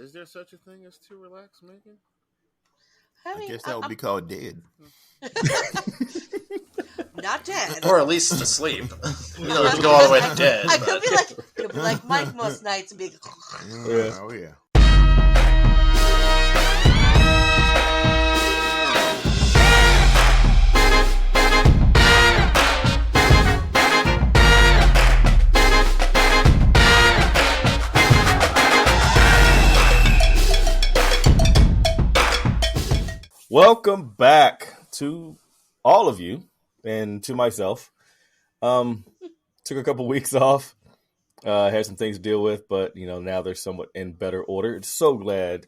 Is there such a thing as too relaxed, Megan? I I mean, guess that would be called dead. not dead. Or at least asleep. You don't have to go all the way to dead. I but- could be like Mike most nights and be. Yeah. Oh yeah. Welcome back to all of you and to myself. Took a couple weeks off. Had some things to deal with, but now they're somewhat in better order. I'm so glad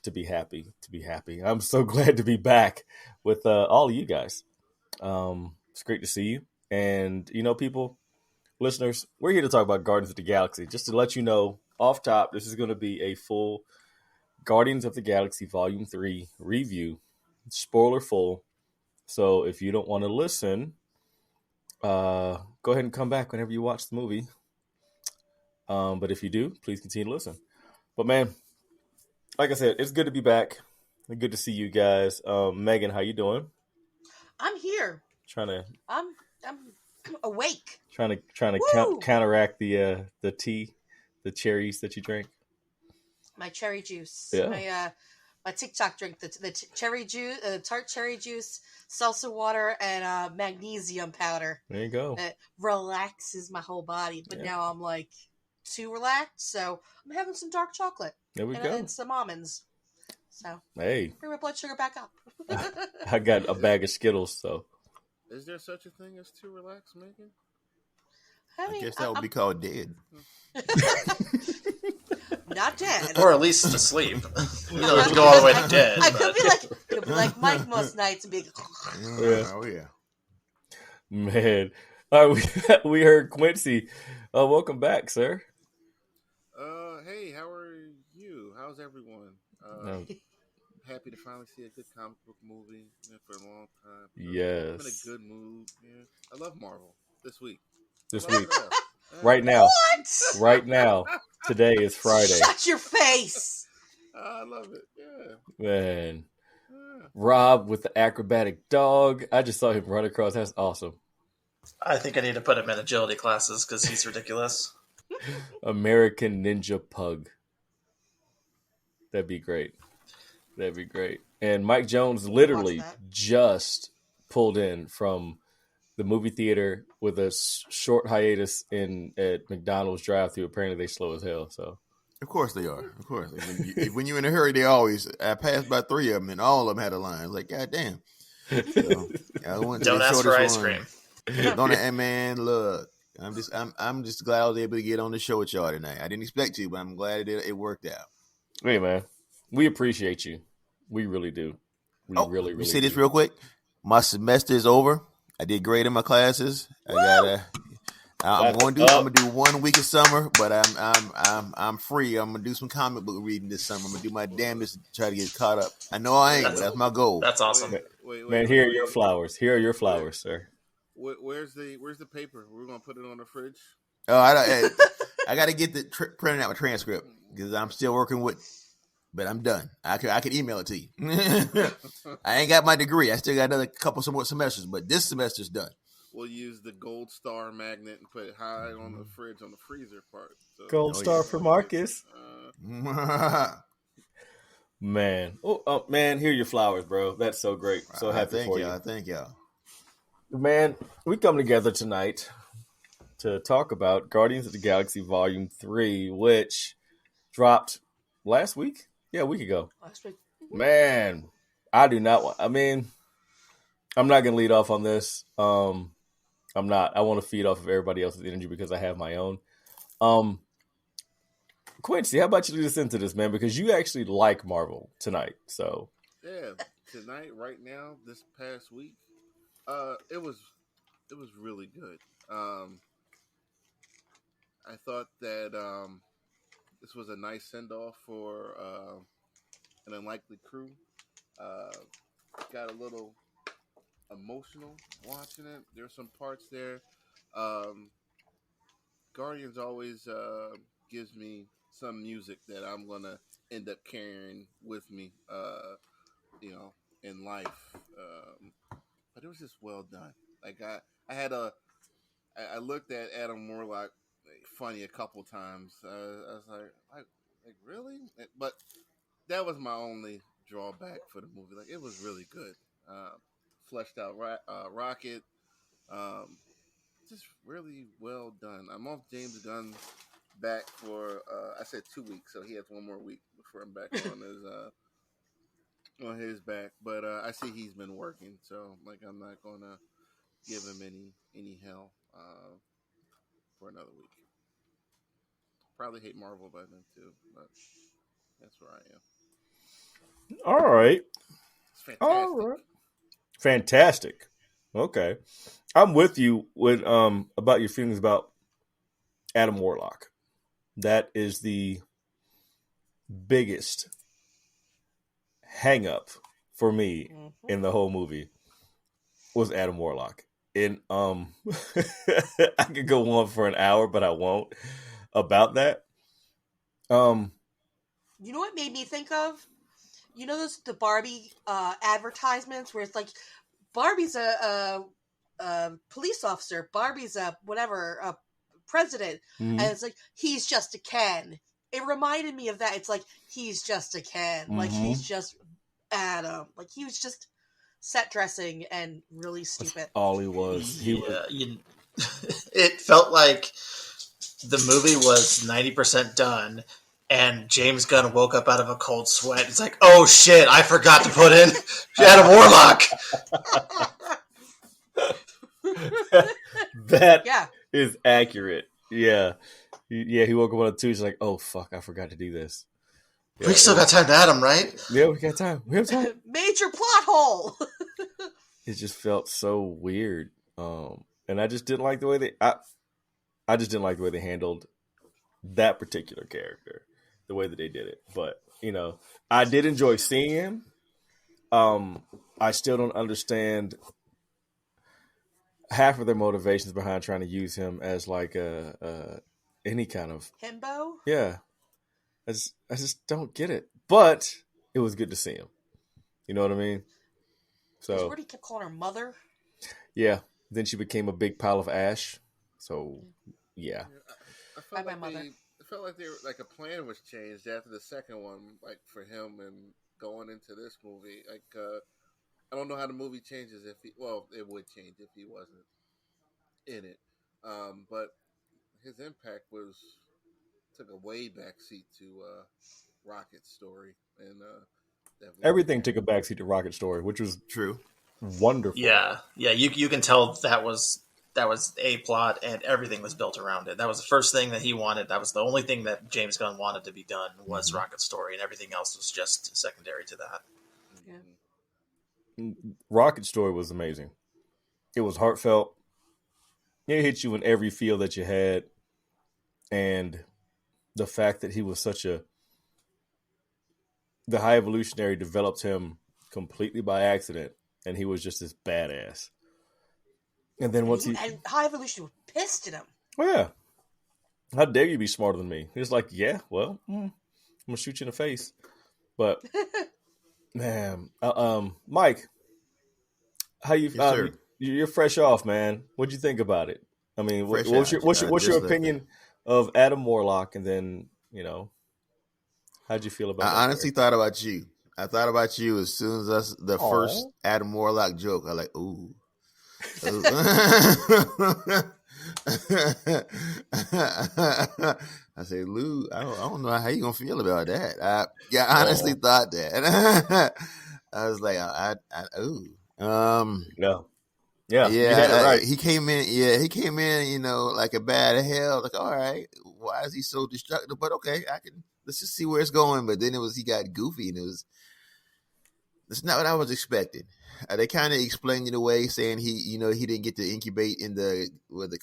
to be happy. I'm so glad to be back with all of you guys. It's great to see you. And people, listeners, we're here to talk about Guardians of the Galaxy. Just to let you know, off top, this is going to be a full Guardians of the Galaxy Volume 3 review, spoiler full. So if you don't want to listen, go ahead and come back whenever you watch the movie. But if you do, please continue to listen. But man, like I said, it's good to be back. Good to see you guys. Megan, how you doing? I'm here. I'm awake. Trying to counteract the the cherries that you drank. My cherry juice. Yeah. My TikTok drink, the cherry juice, tart cherry juice, salsa water, and magnesium powder. There you go. It relaxes my whole body, but now I'm like too relaxed, so I'm having some dark chocolate. There we go. And some almonds. So hey, bring my blood sugar back up. I got a bag of Skittles, so. Is there such a thing as too relaxed, Megan? I guess that would be called dead. Not dead. Or at least asleep. You don't have to go all the way to dead. I but- could be like Mike most nights and be. Yeah. Oh yeah. Man. All right, we heard Quincy. Welcome back, sir. Hey, how are you? How's everyone? Happy to finally see a good comic book movie for a long time. Yes. I'm in a good mood. Yeah. I love Marvel this week. Right now. What? Right now. Today is Friday. Shut your face. I love it. Yeah. Man. Yeah. Rob with the acrobatic dog. I just saw him run across. That's awesome. I think I need to put him in agility classes because he's ridiculous. American Ninja Pug. That'd be great. And Mike Jones literally just pulled in from the movie theater with a short hiatus at McDonald's drive-thru. Apparently they slow as hell. So Of course they are. Of course. When you're in a hurry, they always. I passed by 3 of them, and all of them had a line. I was like, God damn. So, Don't ask for ice cream. Man, look, I'm just glad I was able to get on the show with y'all tonight. I didn't expect to, but I'm glad it worked out. hey, man, we appreciate you. We really do. We really say this do. real quick. My semester is over. I did great in my classes. I'm gonna do 1 week of summer, but I'm free. I'm gonna do some comic book reading this summer. I'm gonna do my damnedest to try to get caught up. I know I ain't, but that's my goal. That's awesome. Man, here are your flowers. Here are your flowers, sir. Where's the paper? We're gonna put it on the fridge. Oh, I got to get the printing out my transcript because I'm still working with. But I'm done. I could email it to you. I ain't got my degree. I still got another couple some more semesters, but this semester's done. We'll use the gold star magnet and put it high on the fridge on the freezer part. So, Gold star for Marcus. Man. Oh, man, here are your flowers, bro. That's so great. So happy for you. Thank y'all. Man, we come together tonight to talk about Guardians of the Galaxy Volume 3, which dropped last week? Yeah, a week ago. Last week. Man, I do not want... I mean, I'm not going to lead off on this. I'm not. I want to feed off of everybody else's energy because I have my own. Quincy, how about you lead us into this, man? Because you actually like Marvel tonight, so... Yeah, tonight, right now, this past week, it was really good. I thought that this was a nice send off for an unlikely crew. Got a little emotional watching it. There's some parts there. Guardians always gives me some music that I'm gonna end up carrying with me, in life. But it was just well done. Like I had I looked at Adam Warlock funny a couple times. I was like really? But that was my only drawback for the movie. Like it was really good. Fleshed out Rocket. Um, just really well done. I'm off James Gunn back for I said 2 weeks, so he has one more week before I'm back on his back. But I see he's been working, so like I'm not gonna give him any hell for another week. Probably hate Marvel by then too, but that's where I am. All right. It's fantastic. Fantastic. Okay. I'm with you with about your feelings about Adam Warlock. That is the biggest hang up for me in the whole movie was Adam Warlock. And I could go on for an hour, but I won't about that. You know what made me think of? You know the Barbie advertisements where it's like Barbie's a police officer, Barbie's a whatever, a president, and it's like he's just a Ken. It reminded me of that. It's like he's just a Ken, like he's just Adam, like he was just set dressing and really stupid. That's all he was. It felt like the movie was 90% done, and James Gunn woke up out of a cold sweat. It's like, oh shit, I forgot to put in Adam Warlock. That is accurate. Yeah. He woke up on a Tuesday. He's like, oh fuck, I forgot to do this. Yeah, we still got time to add him, right? Yeah, we got time. We have time. Major plot hole. It just felt so weird. And I just didn't like the way I just didn't like the way they handled that particular character, the way that they did it. But, I did enjoy seeing him. I still don't understand half of their motivations behind trying to use him as like any kind of himbo. Yeah. I just don't get it. But it was good to see him. You know what I mean? So Jordy kept calling her mother. Yeah. Then she became a big pile of ash. So yeah. I felt like they were like a plan was changed after the second one, like for him and going into this movie. Like I don't know how the movie changes it would change if he wasn't in it. But his impact took a way back seat to Rocket's story, and everything took a backseat to Rocket's story, which was true, wonderful. Yeah. You can tell that was a plot, and everything was built around it. That was the first thing that he wanted. That was the only thing that James Gunn wanted to be done was Rocket's story, and everything else was just secondary to that. Yeah. Rocket's story was amazing. It was heartfelt. It hit you in every feel that you had, and the fact that he was the High Evolutionary developed him completely by accident, and he was just this badass. And then and High Evolution was pissed at him. Oh yeah, how dare you be smarter than me? He's like, yeah, well, I'm gonna shoot you in the face. But man, Mike, how you? Yes, you're fresh off, man. What'd you think about it? I mean, what's your opinion of Adam Warlock? And then how'd you feel about? I honestly thought about you. I thought about you as soon as the first Adam Warlock joke. I like, ooh. I say, Lou, I don't know how you gonna feel about that. I honestly thought that. I was like, no. Yeah, he came in. Yeah, he came in. Like a bad hell. Like, all right, why is he so destructive? But okay, let's just see where it's going. But then he got goofy, and that's not what I was expecting. They kind of explained it away, saying he didn't get to incubate in the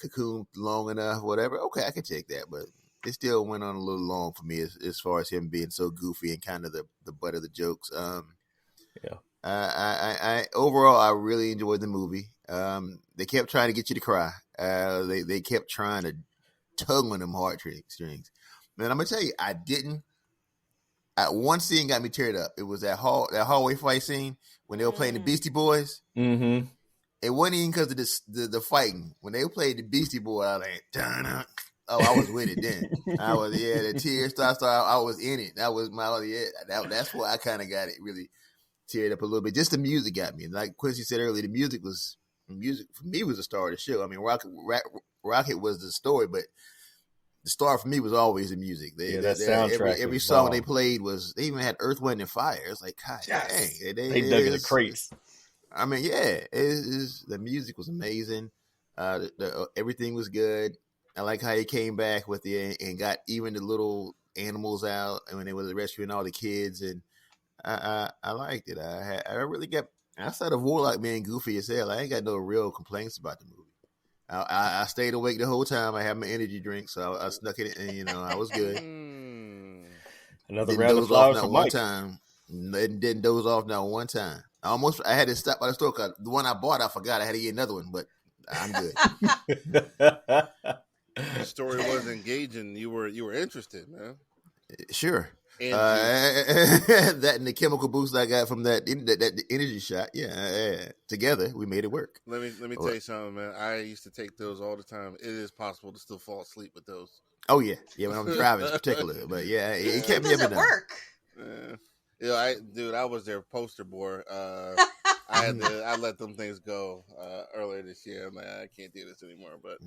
cocoon long enough, whatever. Okay, I can take that, but it still went on a little long for me as far as him being so goofy and kind of the butt of the jokes. Yeah. I overall I really enjoyed the movie. They kept trying to get you to cry. They kept trying to tug on them heartstrings. Man, I'm gonna tell you, I didn't. One scene got me teared up. It was that hallway fight scene when they were playing the Beastie Boys. Mm-hmm. It wasn't even because of the fighting. When they played the Beastie Boy, I was like, dun. Oh, I was with it then. I was the tears started. I was in it. That was my that's why I kind of got it really teared up a little bit. Just the music got me. Like Quincy said earlier, the music for me was the star of the show. I mean, Rocket was the story, but the star for me was always the music. That soundtrack. Every song they played they even had Earth, Wind, and Fire. It's like, God dang, they dug in the crates. I mean, yeah, the music was amazing. Everything was good. I like how he came back with and got even the little animals out, and when they were rescuing all the kids, and I liked it. I really got outside of Warlock being goofy as hell. I ain't got no real complaints about the movie. I stayed awake the whole time. I had my energy drink, so I snuck it in, and I was good. Another round of flowers for Mike. Didn't doze off not one time. I had to stop by the store because the one I bought, I forgot I had to get another one, but I'm good. The story was engaging. You were interested, man. Sure. That and the chemical boost I got from that energy shot, together we made it work. Let me tell you something, man. I used to take those all the time. It is possible to still fall asleep with those. Oh yeah, when I'm driving in particular, but it kept me up and down. Work. I was their poster boy. I let them things go earlier this year. I'm like, I can't do this anymore. But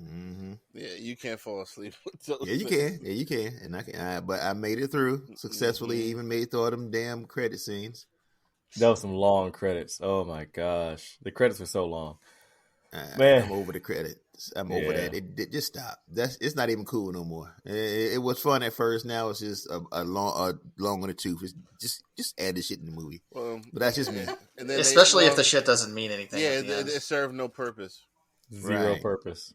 you can't fall asleep with those. Yeah, you can. Yeah, you can. And I can. But I made it through successfully. Even made through all them damn credit scenes. That was some long credits. Oh my gosh, the credits were so long. Man, I'm over the credits. I'm over that. It just stopped. It's not even cool no more. It was fun at first. Now it's just a long on the tooth. It's just add this shit in the movie. Well, but that's just me. And then especially if the shit doesn't mean anything. Yeah, it served no purpose. Zero purpose.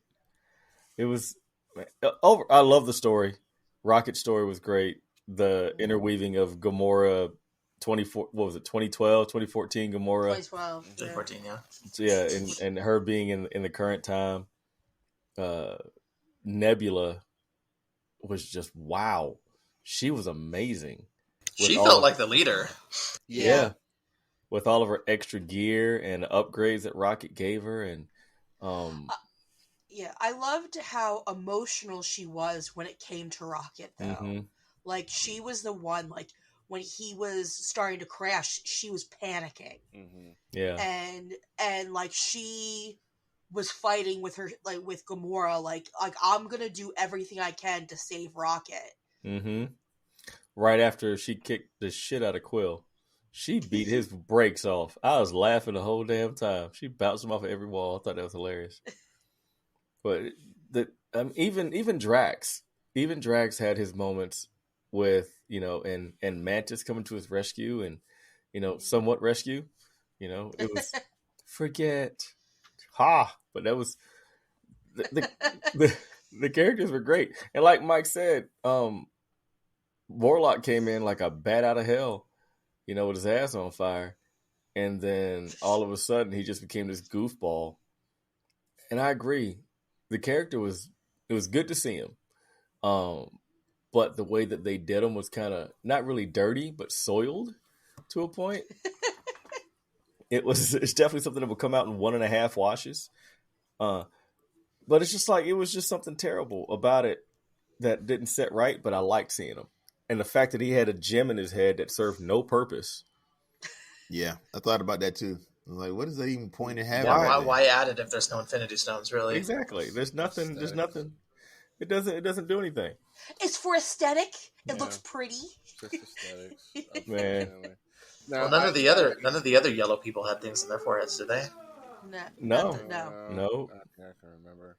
It was I love the story. Rocket's story was great. The interweaving of Gamora 2012, 2014 Gamora. 2014, yeah. So yeah, and her being in the current time. Nebula was just wow. She was amazing. She felt like the leader. Yeah. With all of her extra gear and upgrades that Rocket gave her, and I loved how emotional she was when it came to Rocket, though. Mm-hmm. Like, she was the one, like, when he was starting to crash, she was panicking. Mm-hmm. Yeah. And like, she was fighting with her, like, with Gamora, like I'm gonna do everything I can to save Rocket. Mm-hmm. Right after she kicked the shit out of Quill, she beat his brakes off. I was laughing the whole damn time. She bounced him off of every wall. I thought that was hilarious. But even Drax had his moments with and Mantis coming to his rescue and somewhat rescue. It was forget. But that was the characters were great, and like Mike said, Warlock came in like a bat out of hell, with his ass on fire, and then all of a sudden he just became this goofball. And I agree, the character it was good to see him, but the way that they did him was kind of not really dirty, but soiled to a point. It's definitely something that will come out in 1.5 washes. But it's just like, it was just something terrible about it that didn't set right, but I liked seeing him. And the fact that he had a gem in his head that served no purpose. Yeah, I thought about that too. I was like, what is that even point in having? Why add it if there's no Infinity Stones, really? Exactly. There's nothing. It doesn't do anything. It's for aesthetic. It looks pretty. Just aesthetics. Man. Now, none of the other yellow people had things in their foreheads, did they? No. I can remember,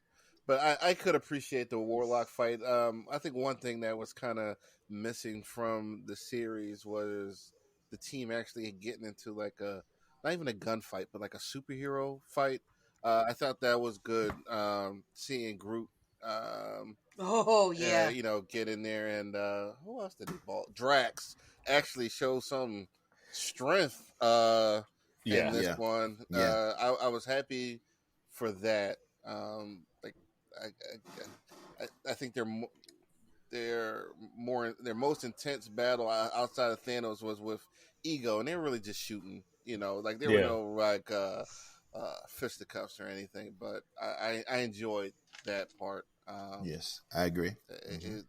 but I could appreciate the Warlock fight. I think one thing that was kind of missing from the series was the team actually getting into like not even a gunfight, but like a superhero fight. I thought that was good. Seeing Groot. Get in there and who else did he ball? Drax actually show some strength in this one. I was happy for that. I think their most intense battle outside of Thanos was with Ego, and they were really just shooting. Like there were no like fisticuffs or anything. But I enjoyed that part. Yes, I agree.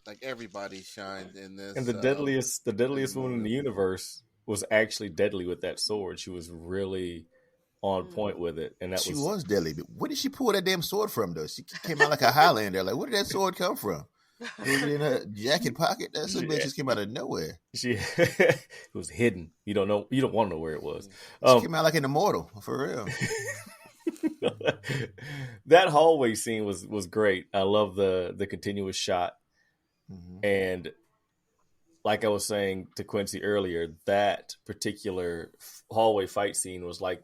Like everybody shined in this. And the deadliest woman in the universe was actually deadly with that sword. She was really on point with it, and she was deadly. But where did she pull that damn sword from, though? She came out like a Highlander. Like, where did that sword come from? Was it in her jacket pocket? That bitch just came out of nowhere. It was hidden. You don't know. You don't want to know where it was. She came out like an immortal, for real. That hallway scene was great. I love the continuous shot, and like I was saying to Quincy earlier, that particular hallway fight scene was like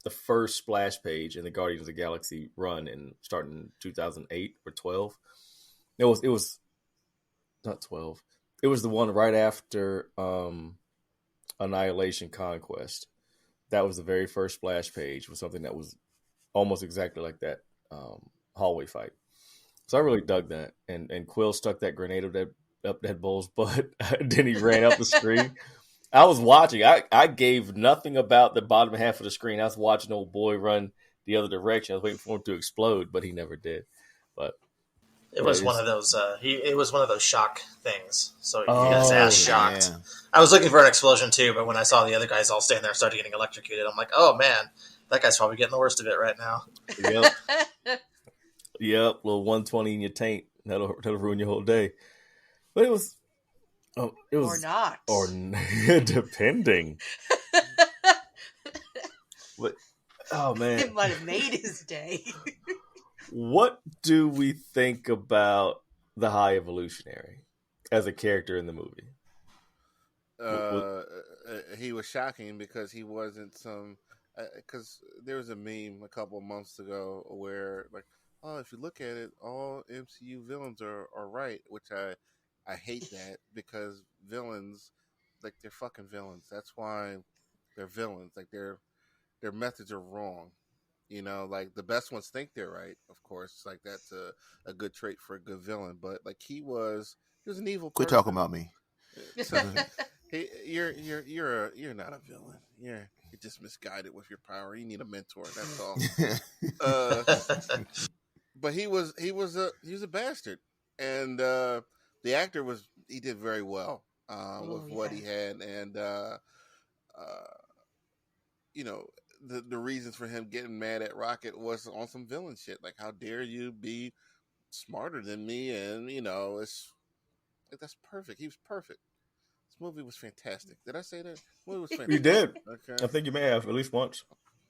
the first splash page in the Guardians of the Galaxy run, and starting in 2008 or 12. It was not 12. It was the one right after Annihilation Conquest. That was the very first splash page. Was something that was almost exactly like that hallway fight. So I really dug that. And Quill stuck that grenade up that bull's butt. Then he ran up the screen. I was watching. I gave nothing about the bottom half of the screen. I was watching old boy run the other direction. I was waiting for him to explode, but he never did. But it was one of those. It was one of those shock things. So he got his ass shocked. Yeah. I was looking for an explosion too, but when I saw the other guys all standing there and started getting electrocuted, I'm like, oh man, that guy's probably getting the worst of it right now. Yep. Little 120 in your taint. That'll ruin your whole day. But it was or not, or depending. But oh man, it might have made his day. What do we think about the High Evolutionary as a character in the movie? He was shocking because he wasn't some. Because there was a meme a couple of months ago where, like, oh, if you look at it, all MCU villains are right, which I hate that, because villains, like, they're fucking villains. That's why they're villains. Like, their methods are wrong. Like, the best ones think they're right, of course. Like, that's a good trait for a good villain. But, like, he was an evil person. Quit talking about me. So, you're not a villain. You're just misguided with your power. You need a mentor. That's all. But he was a bastard, and the actor did very well with what he had, and the reasons for him getting mad at Rocket was on some villain shit, like, how dare you be smarter than me, and that's perfect. He was perfect. This movie was fantastic. Did I say that? The movie was fantastic. You did. Okay. I think you may have, at least once.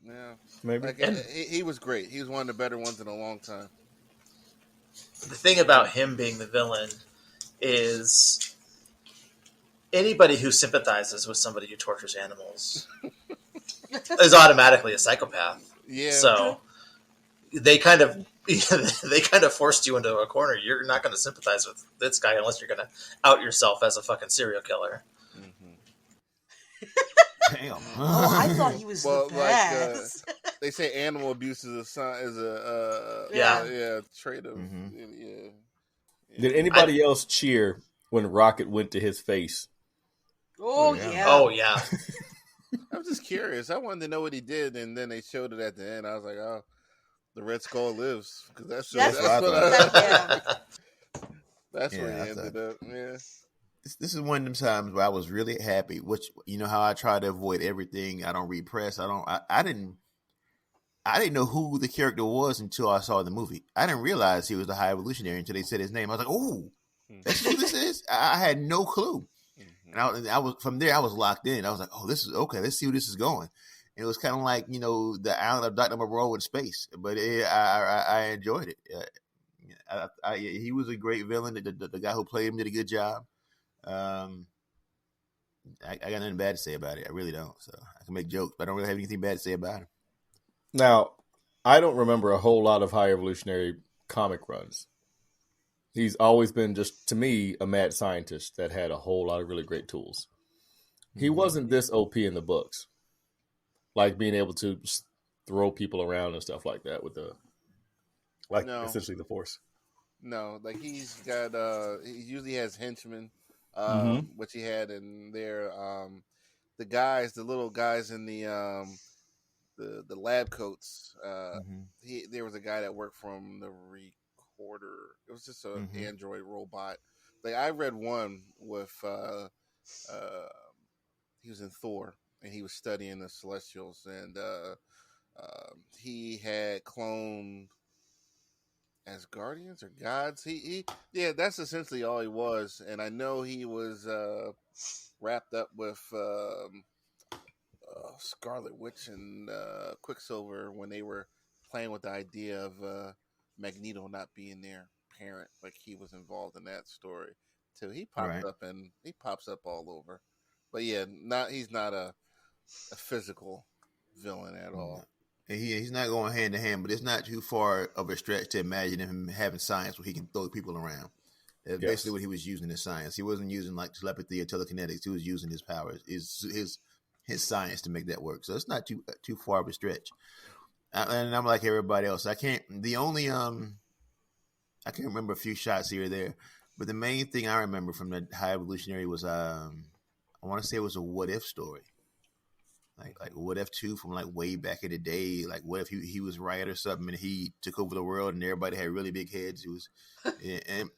Yeah, maybe. Like, he was great. He was one of the better ones in a long time. The thing about him being the villain is anybody who sympathizes with somebody who tortures animals is automatically a psychopath. Yeah. So they kind of forced you into a corner. You're not going to sympathize with this guy unless you're going to out yourself as a fucking serial killer. Damn. Oh, I thought he was the best. Like, they say animal abuse is a trait of yeah. Did anybody else cheer when Rocket went to his face? Oh yeah. Oh yeah. I was just curious. I wanted to know what he did, and then they showed it at the end. I was like, oh, the Red Skull lives, because that's where he ended up. Yeah. This is one of them times where I was really happy, which, you know how I try to avoid everything. I don't read press. I didn't know who the character was until I saw the movie. I didn't realize he was the High Evolutionary until they said his name. I was like, oh, that's who this is? I had no clue. And I was from there, I was locked in. I was like, oh, this is okay. Let's see where this is going. And it was kind of like, the island of Dr. Moreau in space, but I enjoyed it. He was a great villain. The guy who played him did a good job. I got nothing bad to say about it. I really don't. So I can make jokes, but I don't really have anything bad to say about it. Now, I don't remember a whole lot of High Evolutionary comic runs. He's always been, just to me, a mad scientist that had a whole lot of really great tools. He wasn't this OP in the books, like being able to just throw people around and stuff like that with essentially the Force. No, like he's got he usually has henchmen, Mm-hmm. which he had in there. The guys, the little guys in the lab coats. Mm-hmm. There was a guy that worked from the recorder. It was just an Mm-hmm. android robot. Like I read one with uh he was in Thor and he was studying the Celestials and he had cloned as guardians or gods. Yeah, that's essentially all he was. And I know he was wrapped up with Scarlet Witch and Quicksilver when they were playing with the idea of Magneto not being their parent. Like he was involved in that story too. Right. He pops up all over. But yeah, not he's not a physical villain at No. all. He's not going hand to hand, but it's not too far of a stretch to imagine him having science where he can throw people around. That's Yes. basically what he was using his science. He wasn't using like telepathy or telekinetics. He was using his powers, his science to make that work. So it's not too far of a stretch. And I'm like everybody else. I can't. The only I can remember a few shots here or there, but the main thing I remember from the High Evolutionary was I want to say it was a what if story. Like what if 2 from like way back in the day? Like what if he was right or something and he took over the world and everybody had really big heads? It was, and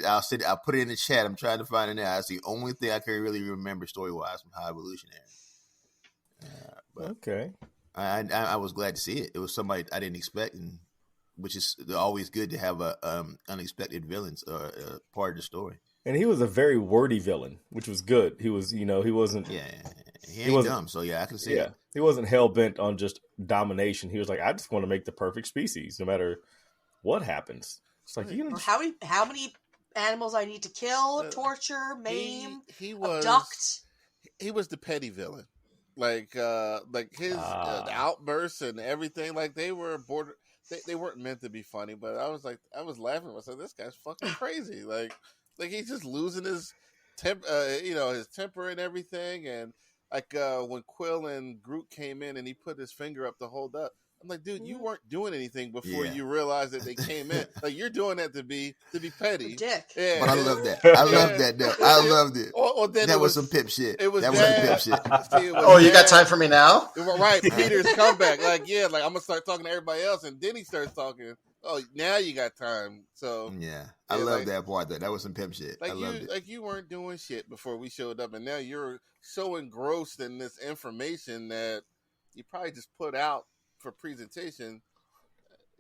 I'll put it in the chat. I'm trying to find it now. That's the only thing I can really remember story wise from High Evolutionary. But Okay. I was glad to see it. It was somebody I didn't expect, and which is always good to have a unexpected villains part of the story. And he was a very wordy villain, which was good. He was, he wasn't. Yeah, he ain't dumb, so yeah, I can see it. He wasn't hell bent on just domination. He was like, I just want to make the perfect species, no matter what happens. It's like How many animals I need to kill, torture, maim, He was abduct? He was the petty villain. Like his the outbursts and everything. Like they were border. They weren't meant to be funny, but I was laughing. I was like, this guy's fucking crazy. Like he's just losing his his temper and everything. And like when Quill and Groot came in and he put his finger up to hold up, I'm like, dude, you weren't doing anything before you realized that they came in. Like you're doing that to be petty. Dick. Yeah, but I love that. I love that though. I loved it. Then that was some pip shit. It was that bad. was some pip shit. See, you got time for me now? Right, Peter's comeback. Like I'm gonna start talking to everybody else, and then he starts talking. Oh, now you got time. So yeah, I love that part. That was some pimp shit. I loved it. Like you weren't doing shit before we showed up, and now you're so engrossed in this information that you probably just put out for presentation.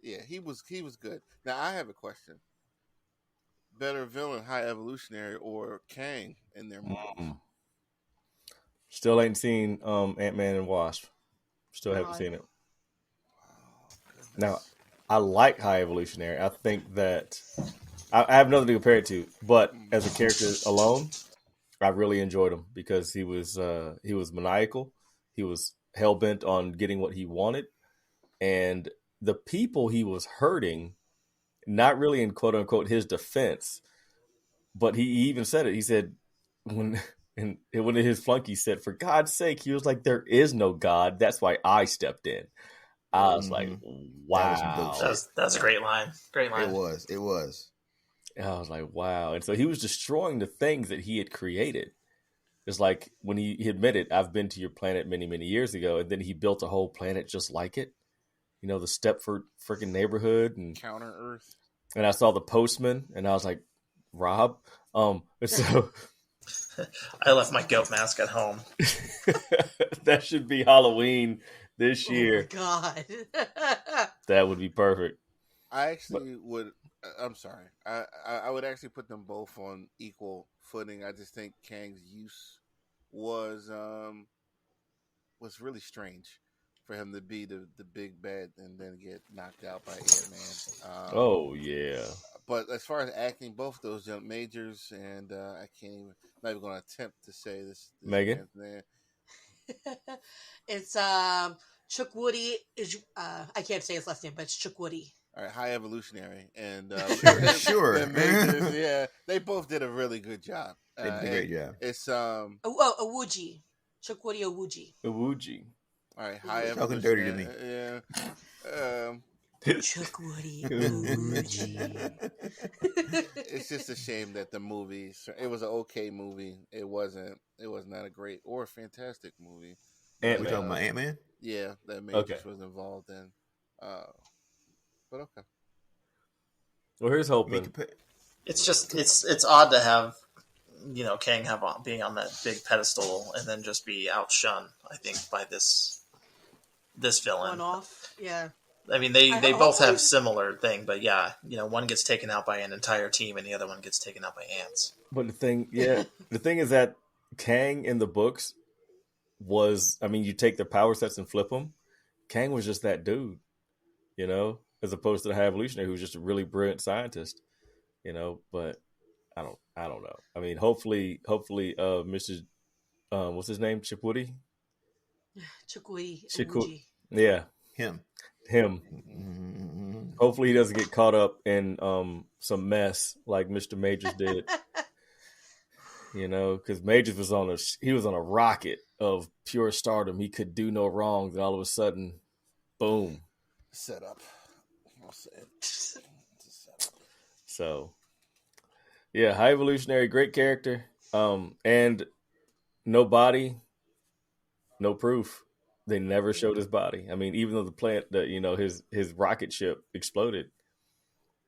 Yeah, he was good. Now I have a question: better villain, High Evolutionary or Kang in their movie? Still ain't seen Ant-Man and Wasp. Still haven't seen it. Now, I like High Evolutionary. I think that I have nothing to compare it to, but as a character alone, I really enjoyed him because he was maniacal. He was hell bent on getting what he wanted, and the people he was hurting, not really in quote unquote his defense, but he even said it. He said when his flunky said, "For God's sake," he was like, "There is no God. That's why I stepped in." I was like, wow. That's a great line. Great line. It was. And I was like, wow. And so he was destroying the things that he had created. It's like when he admitted, I've been to your planet many, many years ago. And then he built a whole planet just like it. The Stepford freaking neighborhood. And Counter Earth. And I saw the postman and I was like, Rob? So I left my goat mask at home. That should be Halloween this year. Oh my God. That would be perfect. I actually would. I'm sorry. I would actually put them both on equal footing. I just think Kang's use was really strange for him to be the big bad and then get knocked out by Ant-Man. Oh yeah. But as far as acting, both those young Majors and I can't even. I'm not even going to attempt to say this Megan. It's Chuck Woody. I can't say his last name, but it's Chuck Woody. All right, High Evolutionary and sure. Majors, yeah, they both did a really good job. They did a great job. It's Awuji, Chuck Woody Awuji. Awuji. All right, High Talking Evolutionary. dirty to me. Yeah. Chuck Woody emoji. It's just a shame that the movie. It was an okay movie. It wasn't. It was not a great or a fantastic movie. We Ant-Man. talking about Ant-Man? Yeah, that Okay. Majors was involved in. But okay. Well, here's I mean, hoping. It's just it's odd to have Kang being on that big pedestal and then just be outshone. I think by this villain. One off, yeah. I mean, they both hopefully- have similar thing, but yeah, one gets taken out by an entire team and the other one gets taken out by ants. But the thing is that Kang in the books was, I mean, you take the power sets and flip them. Kang was just that dude, as opposed to the High Evolutionary, who's just a really brilliant scientist, But I don't know. I mean, hopefully, Mr. What's his name? Chipwoody? Chuck Woody Chiku- emoji. Yeah, him. Mm-hmm. Hopefully, he doesn't get caught up in some mess like Mr. Majors did. Because Majors was on a rocket of pure stardom. He could do no wrong. Then all of a sudden, boom. Set up. I'll say it. It's a setup. So, yeah, High Evolutionary, great character. And no body, no proof. They never showed his body. I mean, even though the plant, his rocket ship exploded,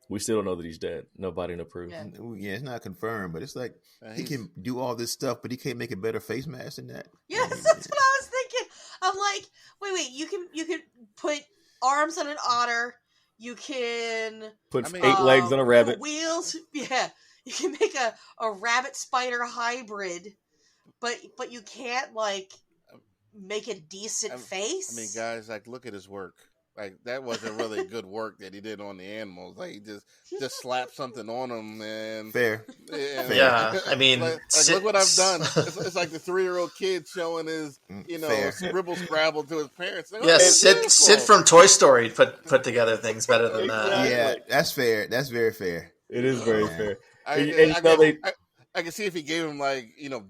we still don't know that he's dead. No body, no proof. Yeah. Yeah, it's not confirmed, but it's like he He's- can do all this stuff, but he can't make a better face mask than that. Yes, that's what I was thinking. I'm like, wait, you can put arms on an otter. You can Put I mean- 8 legs on a rabbit. Wheels. Yeah, you can make a rabbit spider hybrid, but you can't make a decent face. I mean, guys, look at his work. That wasn't really good work that he did on the animals. He just slapped something on them and Fair. Yeah, I mean, look what I've done. It's like the 3-year-old kid showing his, Fair. scribble scrabble to his parents. Like, yes, Sid from Toy Story put together things better than that. Yeah, that's fair. That's very fair. It is very Yeah. fair. I can see if he gave him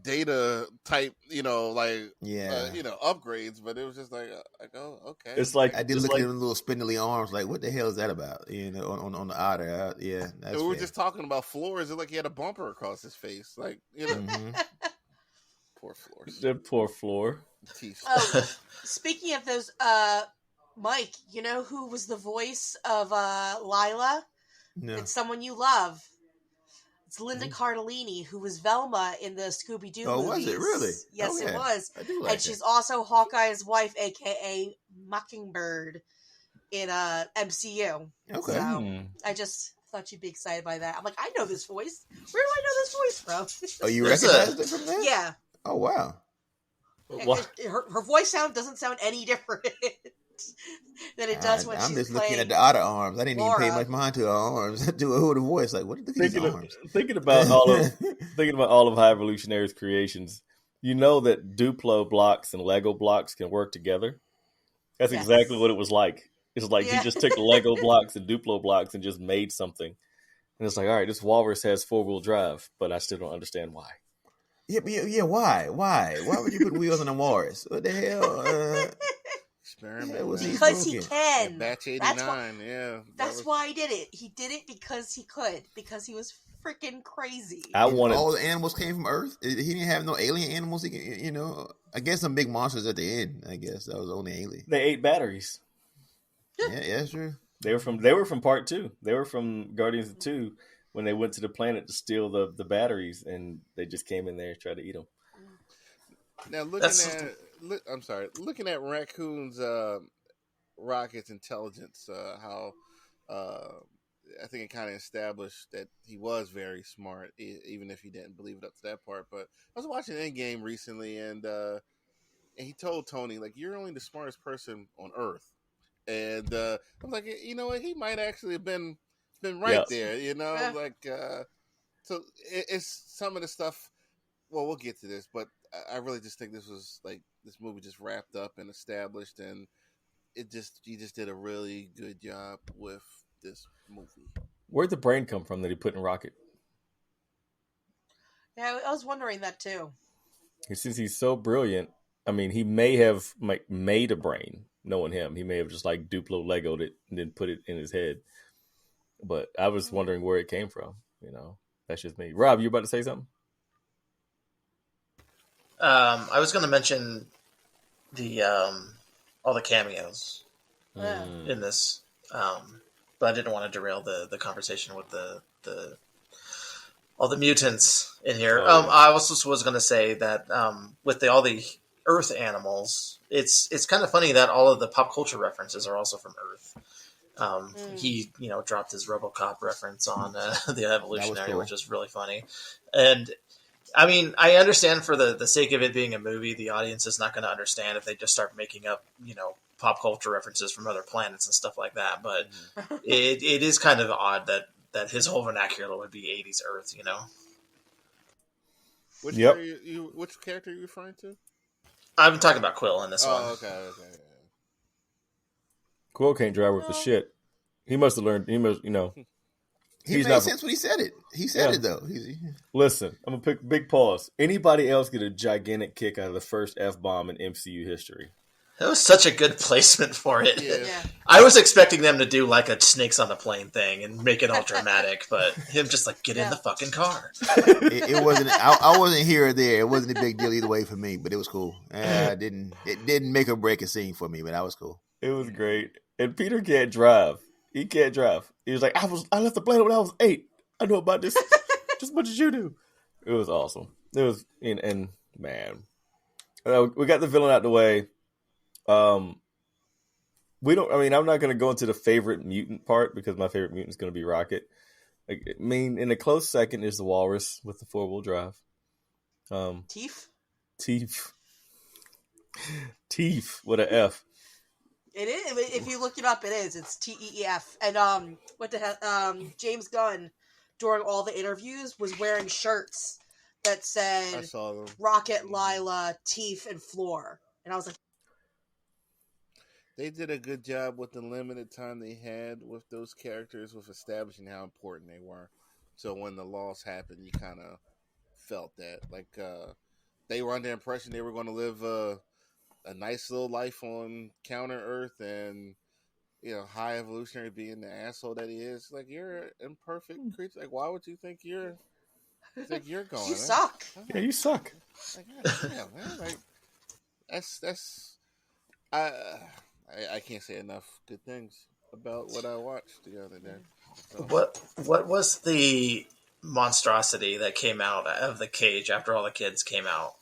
data type, Yeah. upgrades, but it was just oh, okay. It's like I did it's look like, at them little spindly arms, like, what the hell is that about? On the otter. Yeah, that's we were fair. just talking about floors. It's like he had a bumper across his face, Mhm. poor floors. the poor floor. Teeth. Oh, speaking of those, Mike, you know who was the voice of Lila? No. It's someone you love. It's Linda Cardellini, who was Velma in the Scooby Doo Oh, movies. was it really? Yes, Okay. it was. I do like And she's also Hawkeye's wife, aka Mockingbird, in MCU. that. Okay. So Hmm. I just thought you'd be excited by that. I'm like, I know this voice. Where do I know this voice from? Oh, you There's recognized it from that? Yeah. Oh, wow. Wha- Her voice doesn't sound any different than it does when I'm she's just playing. looking at the otter arms. I didn't even pay Laura. much mind to her arms. to her the voice. Like, what? Look at these arms. Thinking about all of High Evolutionary's creations, you know that Duplo blocks and Lego blocks can work together. That's Yes. exactly what it was like. It's like Yeah. he just took Lego blocks and Duplo blocks and just made something. And it's like, all right, this walrus has 4-wheel drive, but I still don't understand why. Yeah. Why? Why would you put wheels on a walrus? What the hell? Experiment. Yeah, was man. he- Because he broken. Yeah, can. batch That's why- 89. Yeah. That's why he did it. He did it because he could. Because he was freaking crazy. I wanted all the animals came from Earth. He didn't have no alien animals. He can, I guess some big monsters at the end. I guess that was the only alien. they ate batteries. Yeah, that's true. They were from part 2. They were from Guardians of 2 when they went to the planet to steal the batteries, and they just came in there and tried to eat them. Now looking at Raccoon's rocket's intelligence, how I think it kind of established that he was very smart, even if he didn't believe it up to that part. But I was watching Endgame recently, and he told Tony, like, you're only the smartest person on Earth, and I'm like, you know what, he might actually have been right Yes. there, Yeah. so it's some of the stuff. Well, we'll get to this, but I really just think this was this movie just wrapped up and established, and he just did a really good job with this movie. Where'd the brain come from that he put in Rocket? Yeah, I was wondering that too. Since he's so brilliant, I mean, he may have made a brain, knowing him. He may have just like Duplo Legoed it and then put it in his head. But I was wondering where it came from. That's just me. Rob, you about to say something? I was going to mention the all the cameos in this, but I didn't want to derail the conversation with the all the mutants in here. I also was going to say that with all the Earth animals, it's kind of funny that all of the pop culture references are also from Earth. He dropped his RoboCop reference on the Evolutionary, cool. which is really funny. And I mean, I understand for the sake of it being a movie, the audience is not going to understand if they just start making up, pop culture references from other planets and stuff like that. But it is kind of odd that his whole vernacular would be 80s Earth, Which Yep. which character are you referring to? I'm talking about Quill in this one. Oh, okay. Quill can't drive worth the shit. He must have learned. He must, He He's made not- sense when he said it. He said it though. Listen, I'm gonna pick big pause. Anybody else get a gigantic kick out of the first F-bomb in MCU history? That was such a good placement for it. Yeah. I was expecting them to do like a snakes on a plane thing and make it all dramatic, but him just like, get in the fucking car. It wasn't. I wasn't here or there. It wasn't a big deal either way for me, but it was cool. It didn't make or break a scene for me, but that was cool. It was great. And Peter can't drive. He can't drive. He was like, I left the planet when I was 8. I know about this just as much as you do. It was awesome. It was, and man, we got the villain out the way. We don't. I mean, I'm not going to go into the favorite mutant part because my favorite mutant is going to be Rocket. I mean, in a close second is the Walrus with the 4-wheel drive. Teef? Teef with an F. It is. If you look it up, it is. It's TEEF. And what the hell? James Gunn, during all the interviews, was wearing shirts that I said saw them. Rocket, Lila, Teef, and Floor. And I was like, They did a good job with the limited time they had with those characters, with establishing how important they were. So when the loss happened, you kind of felt that. Like, they were under the impression they were going to live a nice little life on Counter Earth, and High Evolutionary being the asshole that he is. Like, you're an imperfect creature. Like, why would you think you're going? you suck. Yeah, you suck. Like, God damn, man. Like, that's I can't say enough good things about what I watched the other day. So. What was the monstrosity that came out of the cage after all the kids came out?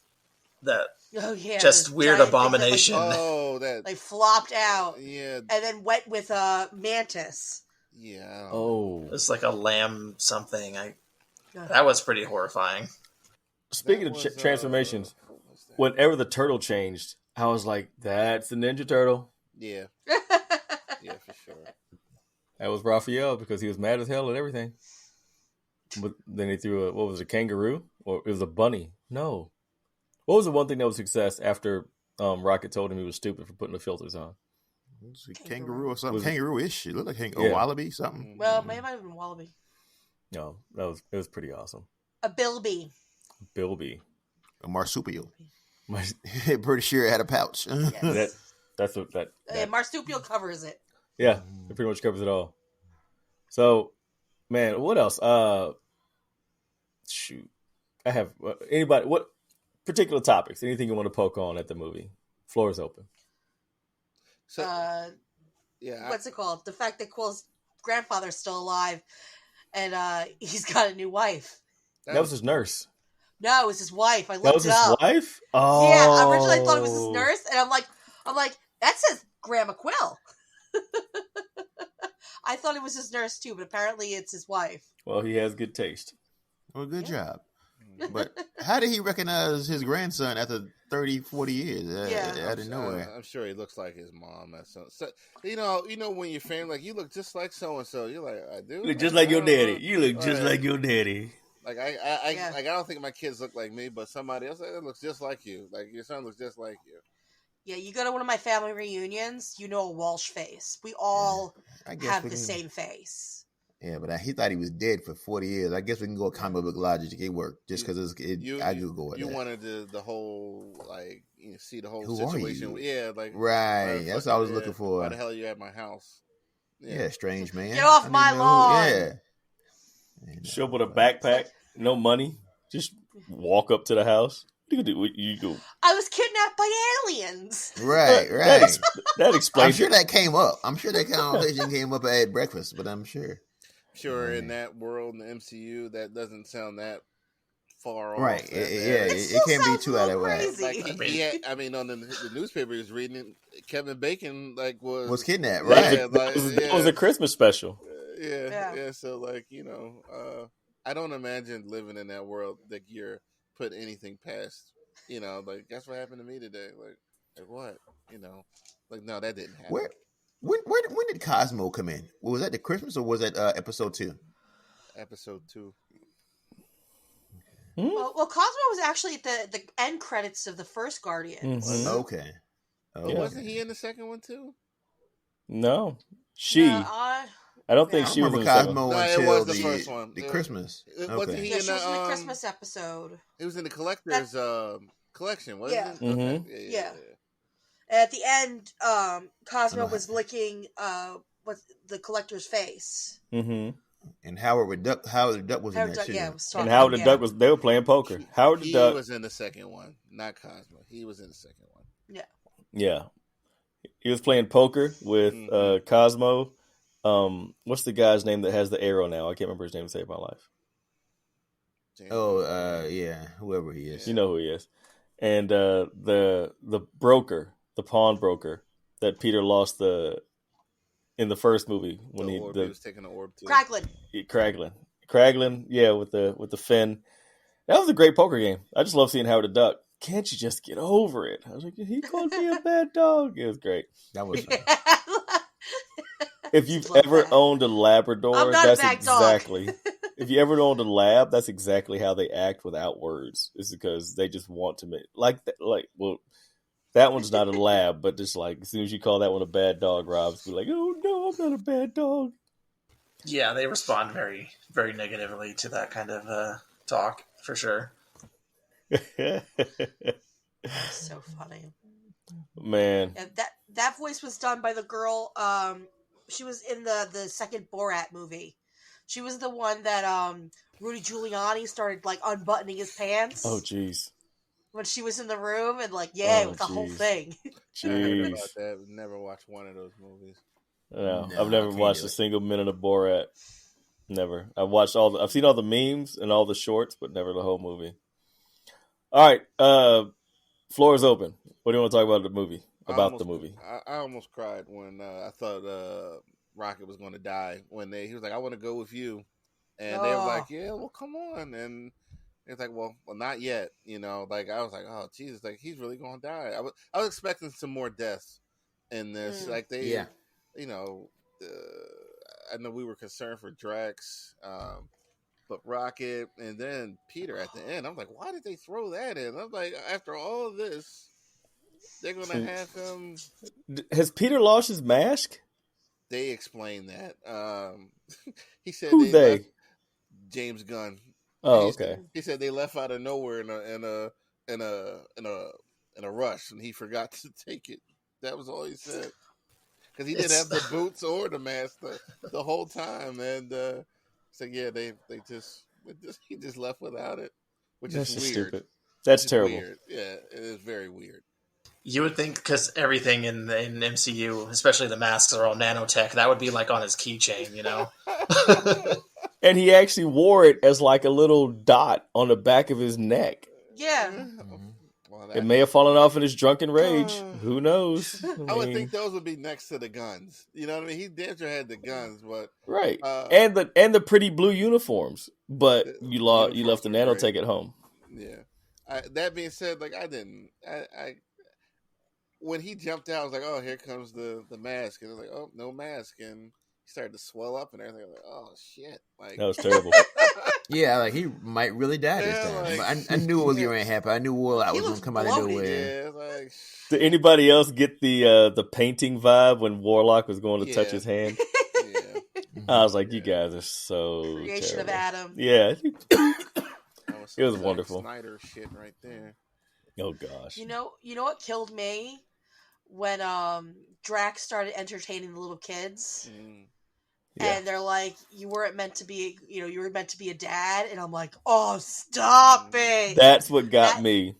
That Yeah, just this weird giant thing abomination. That They flopped out. Yeah. And then went with Mantis. Yeah. It was like a lamb something. That was pretty horrifying. Speaking of transformations, whenever the turtle changed, I was like, "That's the Ninja Turtle." Yeah. Yeah, for sure. That was Raphael because he was mad as hell at everything. But then he threw a kangaroo? Or it was a bunny. No. What was the one thing that was a success after Rocket told him he was stupid for putting the filters on? It was a kangaroo or something. Was it- Kangaroo-ish. It looked like a Yeah. wallaby, something. Well, maybe it might have been Wallaby. No, it was pretty awesome. A Bilby. Bilby. A marsupial. My, Pretty sure it had a pouch. Yes. that's what that. Marsupial covers it. Yeah, it pretty much covers it all. So, man, what else? Shoot, I have anybody. What particular topics? Anything you want to poke on at the movie? Floor is open. So, yeah. What's it called? The fact that Quill's grandfather's still alive, and he's got a new wife. That was his nurse. No, it was his wife. I That looked was it his up. wife. Oh, Yeah, originally I thought it was his nurse, and I'm like, that says Grandma Quill. I thought it was his nurse too, but apparently it's his wife. Well, he has good taste. Well, good job. But how did he recognize his grandson after 30, 40 years? Out of nowhere. I'm sure he looks like his mom. So, you know when your family, like, you look just like so and so. You're like, I do. You look just like your daddy. You look just like your daddy. Like I don't think my kids look like me, but somebody else looks just like you. Like, your son looks just like you. Yeah, you go to one of my family reunions, you know a Walsh face. We all have the same face. Yeah, but he thought he was dead for 40 years. I guess we can go comic book logic. It worked just because I Google it. You wanted the whole like see the whole Who are situation. you? Yeah, like Right. That's what I was looking for. Why the hell are you at my house? Yeah, strange man. Get off I my didn't know lawn. Yeah. Show up with a backpack, no money, just walk up to the house. You do. You go. I was kidnapped by aliens. Right. That explains. I'm sure that came up. I'm sure that conversation came up at breakfast, but I'm sure. Sure, in that world in the MCU, that doesn't sound that far off. Right. It can't be too out of whack. crazy. Like he had, I mean, on the newspaper he was reading, Kevin Bacon was kidnapped, yeah, right? That was a Christmas special. Yeah. So like I don't imagine living in that world that you're put anything past. Like that's what happened to me today. Like what? Like no, that didn't happen. When did Cosmo come in? Was that the Christmas or was that episode 2? Episode 2. Well, Cosmo was actually at the end credits of the first Guardians. Mm-hmm. Okay. But wasn't he in the second one too? No, I don't think she was in the second Cosmo one. until it was the first one. The Christmas. Wasn't he Yeah, in she was in the the Christmas episode. He was in the collector's collection, wasn't Yeah. it? Mhm. Okay. Yeah. At the end, Cosmo was licking the collector's face. Mm-hmm. And Howard the Duck was in that too. Yeah, was And talking. Howard the Duck they were playing poker. Howard the He Duck was in the second one, not Cosmo. He was in the second one. Yeah. He was playing poker with Cosmo. What's the guy's name that has the arrow now? I can't remember his name to save my life. Yeah, whoever he is. You know who he is. And the broker, the pawnbroker that Peter lost in the first movie when he was taking the orb too. Kraglin, yeah, with the fin. That was a great poker game. I just love seeing Howard the Duck. Can't you just get over it? I was like, he called me a bad dog. It was great. That was fun. If you've ever owned a Labrador, I'm not that's a bad exactly. dog. If you ever owned a lab, that's exactly how they act without words. It's because they just want to make that one's not a lab, but just like as soon as you call that one a bad dog, Rob's be like, "Oh no, I'm not a bad dog." Yeah, they respond very, very negatively to that kind of talk for sure. So funny, man. and that voice was done by the girl. She was in the second Borat movie. She was the one that Rudy Giuliani started like unbuttoning his pants. Oh, jeez. When she was in the room and like, it was the whole thing. I heard Jeez. about that. Never watched one of those movies. No, No, I've never I can't watched do a it. single minute of Borat. Never. I've seen all the memes and all the shorts, but never the whole movie. All right, floor is open. What do you want to talk about the movie? The movie? I almost cried when I thought Rocket was going to die. When he was like, "I want to go with you," and they were like, "Yeah, well, come on." And it's like, well, not yet. Like I was like, "Oh, Jesus!" Like he's really going to die. I was expecting some more deaths in this. Like they, I know we were concerned for Drax. But Rocket and then Peter at the end, I'm like, why did they throw that in? I'm like, after all this, they're gonna have him. Has Peter lost his mask? They explained that. He said Who's they? left James Gunn. Oh, okay. He said they left out of nowhere in a rush, and he forgot to take it. That was all he said because he didn't have the boots or the mask the whole time, and. So yeah, he just left without it, which That's is just weird. stupid. That's terrible. Weird. Yeah, it is very weird. You would think because everything in MCU, especially the masks, are all nanotech. That would be like on his keychain, And he actually wore it as like a little dot on the back of his neck. Yeah. Well, It may have fallen off in his drunken rage. Who knows? I would think those would be next to the guns. You know what I mean? He damn sure had the guns, but right. And the pretty blue uniforms, but you left the nanotech at home. Yeah. That being said, like I when he jumped out, I was like, oh, here comes the mask, and I was like, oh, no mask, and he started to swell up and everything. I was like, oh shit, like that was terrible. Yeah, like he might really die this time. like, I knew it was going to happen. I knew Warlock was going to come out of nowhere. Yeah, like, Did anybody else get the painting vibe when Warlock was going to touch his hand? yeah. I was like, you guys are so Creation terrible. of Adam. Yeah. That It was some wonderful. Zack Snyder shit right there. Oh gosh. You know what killed me when Drax started entertaining the little kids. Yeah. And they're like, you weren't meant to be, you were meant to be a dad. And I'm like, oh, stop it. That's what got me.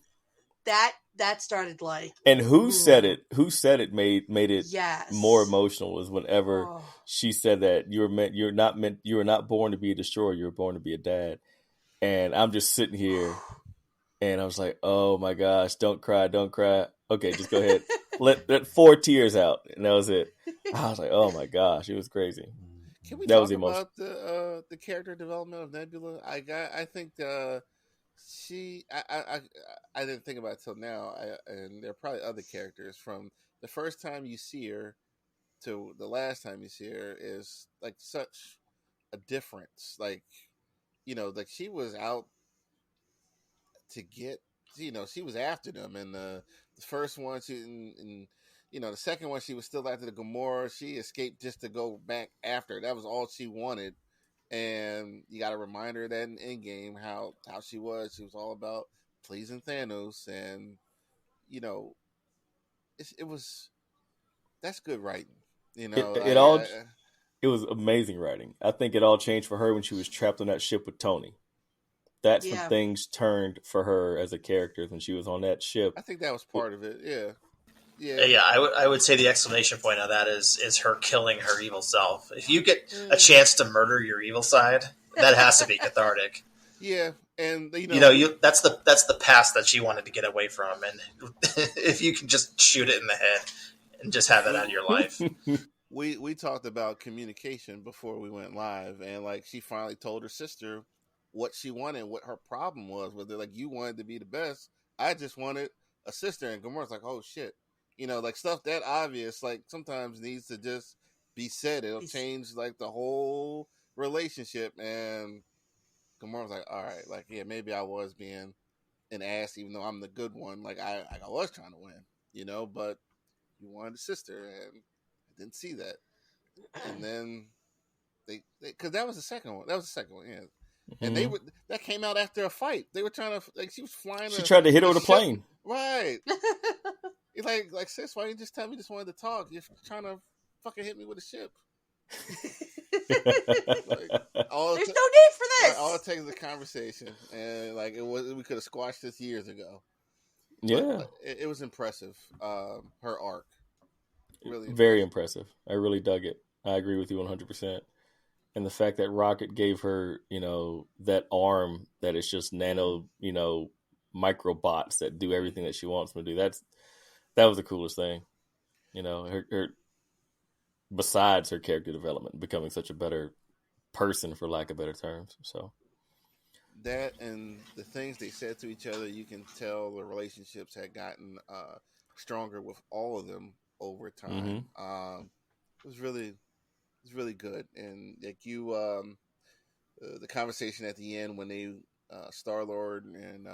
That started like. And who said it? Who said it made it Yes. more emotional was whenever she said that you were not born to be a destroyer, you were born to be a dad. And I'm just sitting here and I was like, oh my gosh, don't cry. Okay, just go ahead. Let 4 tears out. And that was it. I was like, oh my gosh, it was crazy. Can we That was talk emotional. about the character development of Nebula? I think she I didn't think about it till now. And there are probably other characters from the first time you see her to the last time you see her is like such a difference. Like like she was out to get. She was after them, and the first one, the second one, she was still after the Gamora. She escaped just to go back after. That was all she wanted. And you got to remind her that in Endgame how she was. She was all about pleasing Thanos, and it was that's good writing. It was amazing writing. I think it all changed for her when she was trapped on that ship with Tony. That's when things turned for her as a character when she was on that ship. I think that was part of it. Yeah. Yeah, I would say the exclamation point of that is her killing her evil self. If you get a chance to murder your evil side, that has to be cathartic. Yeah, and that's the past that she wanted to get away from, and if you can just shoot it in the head and just have that out of your life. We talked about communication before we went live, and like she finally told her sister what she wanted, what her problem was. Whether like you wanted to be the best, I just wanted a sister, and Gamora's like, oh shit. Like stuff that obvious, like sometimes needs to just be said. It'll change like the whole relationship. And Gamora's like, all right, like, yeah, maybe I was being an ass, even though I'm the good one. Like I was trying to win, but you wanted a sister, and I didn't see that. And then because that was the second one. Yeah. And that came out after a fight. They were trying to she was flying. She tried to hit her with a plane. Right. It's like sis, why didn't you just tell me you just wanted to talk? You're trying to fucking hit me with a ship. There's no need for this. All it takes is a conversation, and we could have squashed this years ago. Yeah, it was impressive. Her arc, really, very impressive. I really dug it. I agree with you 100%. And the fact that Rocket gave her, that arm that is just nano, microbots that do everything that she wants them to do. That was the coolest thing. Her besides her character development, becoming such a better person, for lack of better terms. So that and the things they said to each other, you can tell the relationships had gotten stronger with all of them over time. It was really good. And like the conversation at the end when they Star-Lord and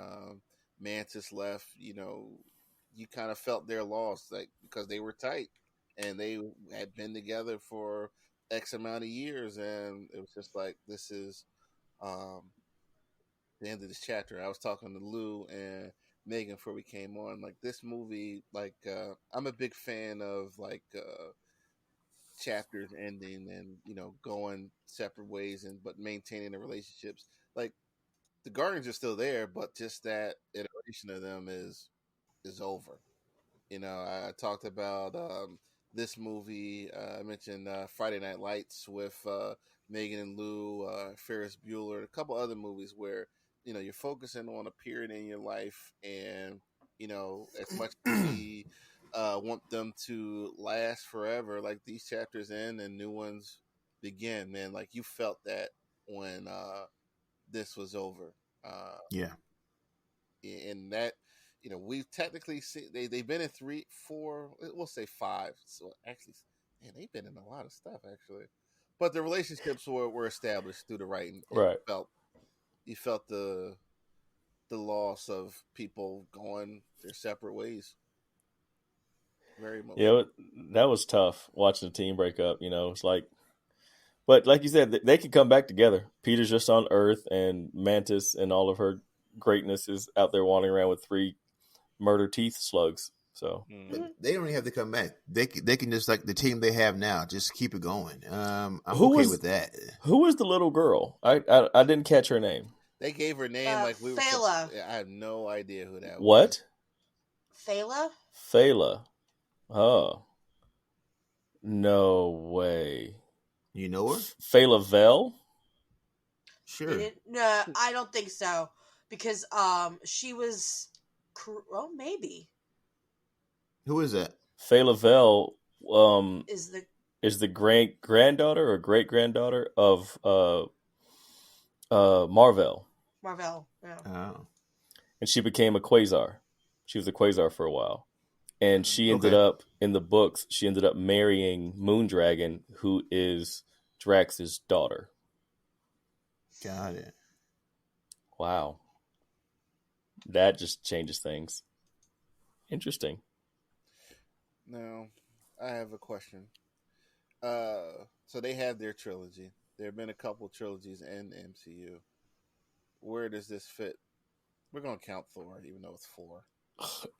Mantis left, you kind of felt their loss, like because they were tight and they had been together for X amount of years, and it was just like, this is the end of this chapter. I was talking to Lou and Megan before we came on. Like this movie, I'm a big fan of chapters ending and going separate ways but maintaining the relationships. Like the Guardians are still there, but just that iteration of them is over. I talked about this movie. I mentioned Friday Night Lights with Megan and Lou, Ferris Bueller, a couple other movies where you're focusing on a period in your life, and as much as we want them to last forever, like these chapters end and new ones begin, man. Like you felt that when this was over. Yeah. And that, we've technically seen they've been in 3, 4, we'll say 5. So actually, man, they've been in a lot of stuff actually. But the relationships were established through the writing. Right. You felt the loss of people going their separate ways. Very emotional. Yeah, that was tough watching the team break up. It's like, but like you said, they can come back together. Peter's just on Earth, and Mantis and all of her greatness is out there wandering around with 3 murder teeth slugs. So Mm. They don't even have to come back. They can just like the team they have now, just keep it going. I'm Who okay was- with that. who is the little girl? I didn't catch her name. They gave her name like we were. Fela. I have no idea who that was. What? Fela? Fela. Oh. No way. You know her? Fela Vel? Sure. No, I don't think so. Because she was... Oh, maybe. Who is that? Fela Vel Is the granddaughter or great granddaughter of Marvel. Marvel. Yeah. Oh. And she became a quasar. She was a quasar for a while. And she ended Okay. up, in the books, she ended up marrying Moondragon, who is Drax's daughter. Got it. Wow. That just changes things. Interesting. Now, I have a question. So they have their trilogy. There have been a couple trilogies in the MCU. Where does this fit? We're gonna count Thor, even though it's 4.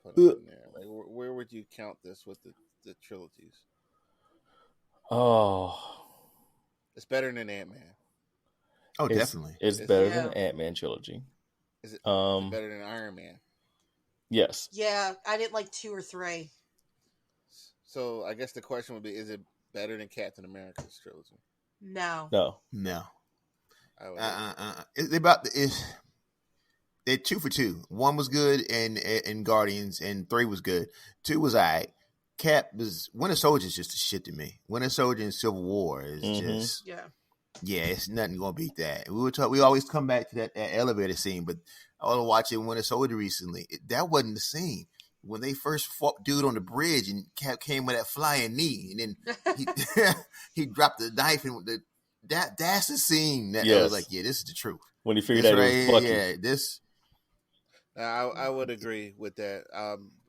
Put it in there. Like, where would you count this with the trilogies? Oh. It's better than Ant-Man. Oh, definitely. It's better than the Ant-Man trilogy. Is it better than Iron Man? Yes. Yeah, I didn't like 2 or 3. So I guess the question would be: is it better than Captain America's trilogy? No. No. I would They're 2 for 2. 1 was good and Guardians, and 3 was good. 2 was alright. Cap was Winter Soldier is just a shit to me. Winter Soldier and Civil War is just it's nothing gonna beat that. We always come back to that elevator scene, but I was watching Winter Soldier recently. That wasn't the scene when they first fought dude on the bridge and Cap came with that flying knee, and then he dropped the knife, and that's the scene that I was like, yeah, this is the truth. When he figured out it was Bucky. Yeah, this. I would agree with that.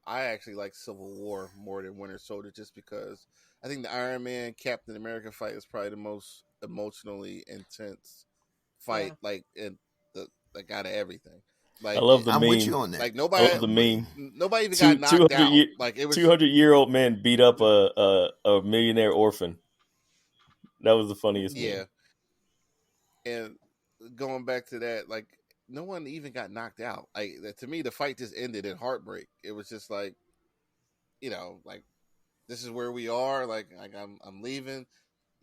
I actually like Civil War more than Winter Soldier, just because I think the Iron Man Captain America fight is probably the most emotionally intense fight, out of everything. Like, I love the I'm meme. with you on that. Like nobody even got knocked out. Like it was 200-year-old man beat up a millionaire orphan. That was the funniest. Yeah. Meme. And going back to that, like, no one even got knocked out. Like, to me, the fight just ended in heartbreak. It was just like, like, this is where we are. Like I'm leaving.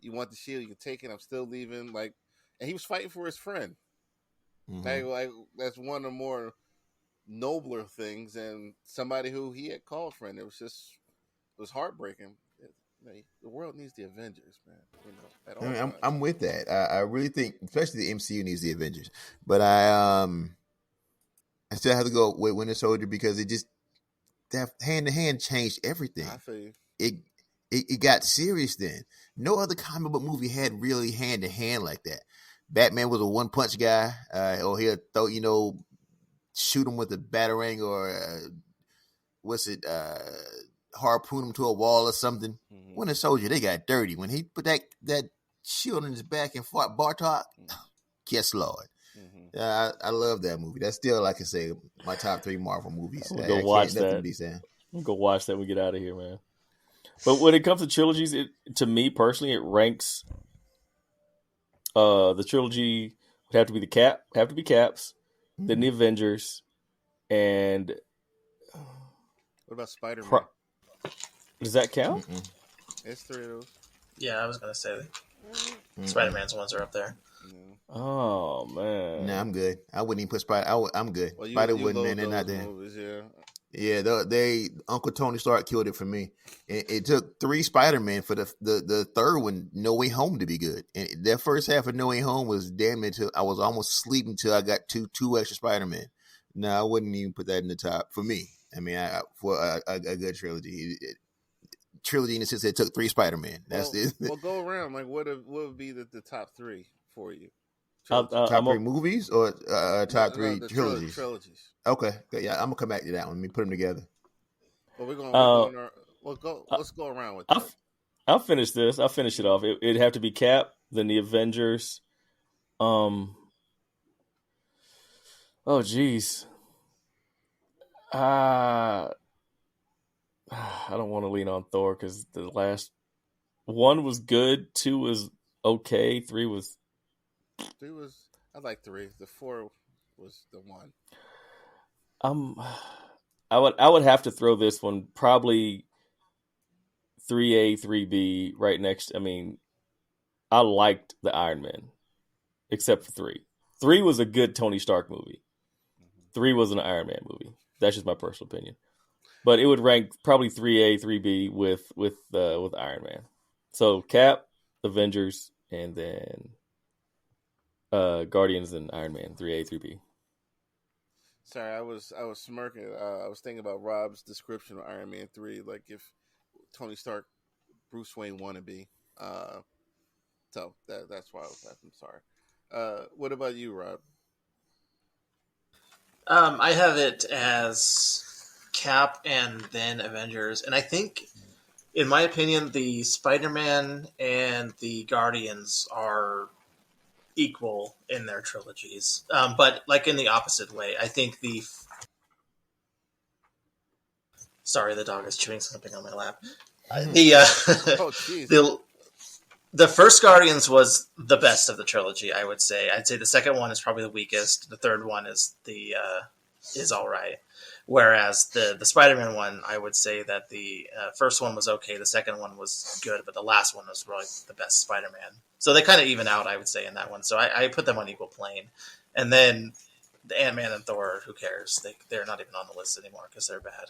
You want the shield, you can take it. I'm still leaving. Like, and he was fighting for his friend. Mm-hmm. Like that's one of the more nobler things, and somebody who he had called friend. It was heartbreaking. The world needs the Avengers, man. I'm with that. I really think, especially the MCU needs the Avengers, but I still have to go with Winter Soldier because it just that hand to hand changed everything. I feel you. It got serious then. No other comic book movie had really hand to hand like that. Batman was a one punch guy, or he'll throw, shoot him with a batarang or harpoon him to a wall or something. Mm-hmm. Winter Soldier, they got dirty when he put that shield in his back and fought Bartok. Yes, Lord. Mm-hmm. I love that movie. That's still, like I say, my top 3 Marvel movies. I'm gonna go watch that. I'm gonna go watch that when we get out of here, man. But when it comes to trilogies, to me personally, it ranks. The trilogy would have to be Caps, then the Avengers, and what about Spider-Man? Does that count? Mm-mm. It's 3 of those. Yeah, I was gonna say Spider-Man's ones are up there. Oh man, Nah, I'm good. I wouldn't even put Spider. I'm good. Well, Spider wouldn't, and they're not there. Movies, yeah. Yeah, they Uncle Tony Stark killed it for me. It took 3 Spider-Man for the third one, No Way Home, to be good. And that first half of No Way Home was damn it. I was almost sleeping until I got two extra Spider-Man. No, I wouldn't even put that in the top for me. I mean, for a good trilogy. Trilogy in the sense that it took 3 Spider-Man. That's it. Well, go around. Like, what would be the top 3 for you? Top 3 movies or top 3 trilogies? Trilogies. Okay, yeah, I'm gonna come back to that one. Let me put them together. Well, let's go around with that. I'll finish this. I'll finish it off. It'd have to be Cap, then the Avengers. Oh, geez. I don't want to lean on Thor because the last one was good, 2 was okay, 3 was. 3 was. I like 3. The 4 was the one. I would have to throw this one probably 3A 3B right next. I mean, I liked the Iron Man except for 3. 3 was a good Tony Stark movie. 3 was an Iron Man movie. That's just my personal opinion. But it would rank probably 3A 3B with Iron Man. So Cap, Avengers, and then Guardians and Iron Man 3A 3B. Sorry, I was smirking. I was thinking about Rob's description of Iron Man 3, like if Tony Stark, Bruce Wayne wannabe. So that's why I was laughing. Sorry. What about you, Rob? I have it as Cap and then Avengers, and I think, in my opinion, the Spider-Man and the Guardians are equal in their trilogies, but like in the opposite way. I think the sorry, the dog is chewing something on my lap. The Oh, jeez. the first Guardians was the best of the trilogy, I would say. I'd say the second one is probably the weakest. The third one is all right. Whereas the Spider-Man one, I would say that the first one was okay, the second one was good, but the last one was really the best Spider-Man. So they kind of even out, I would say, in that one. So I put them on equal plane. And then the Ant-Man and Thor, who cares? They're not even on the list anymore because they're bad.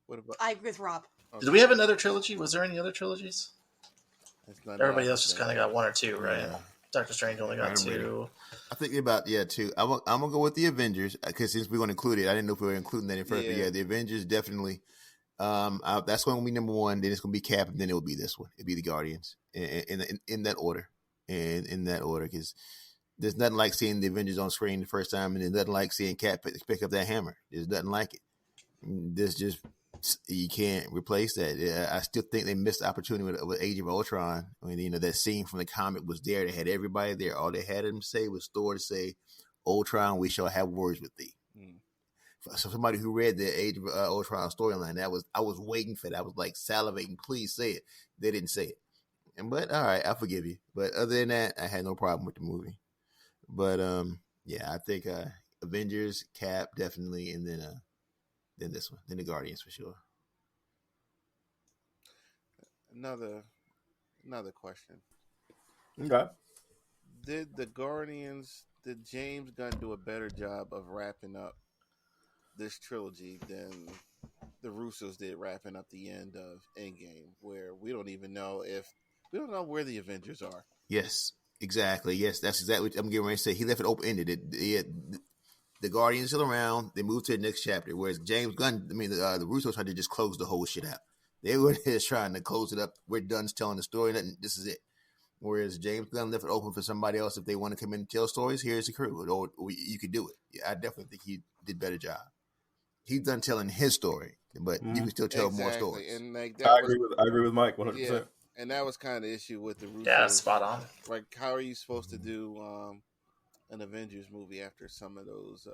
What about? I agree with Rob. Okay. Did we have another trilogy? Was there any other trilogies? Everybody else just kind of of got 1 or 2, right? Yeah. Doctor Strange only got 2. I think about 2. I'm gonna go with the Avengers because since we're gonna include it, I didn't know if we were including that in first. Yeah. But yeah, the Avengers definitely. That's going to be number 1. Then it's going to be Cap, and then it will be this one. It'll be the Guardians in that order, and in that order because there's nothing like seeing the Avengers on screen the first time, and there's nothing like seeing Cap pick up that hammer. There's nothing like it. There's just you can't replace that. I still think they missed the opportunity with Age of Ultron. I mean, that scene from the comic was there. They had everybody there. All they had him say was Thor to say, "Ultron, we shall have words with thee." So somebody who read the Age of Ultron storyline, I was waiting for that. I was like salivating. Please say it. They didn't say it. But all right, I forgive you. But other than that, I had no problem with the movie. But yeah, I think Avengers, Cap, definitely, and then this one, then the Guardians for sure. Another question. Okay. Did James Gunn do a better job of wrapping up this trilogy than the Russos did wrapping up the end of Endgame, where we don't know where the Avengers are? Yes, exactly. Yes, that's exactly what I'm getting ready to say. He left it open ended. The Guardians still around. They moved to the next chapter. Whereas James Gunn, the Russos tried to just close the whole shit out. They were just trying to close it up. We're done telling the story. This is it. Whereas James Gunn left it open for somebody else if they want to come in and tell stories. Here's the crew, or you could do it. Yeah, I definitely think he did a better job. He's done telling his story, but you can still tell more stories. And like I agree with Mike 100%. Yeah, and that was kind of the issue with the Russos. Yeah, spot on. Like, how are you supposed to do an Avengers movie after some of those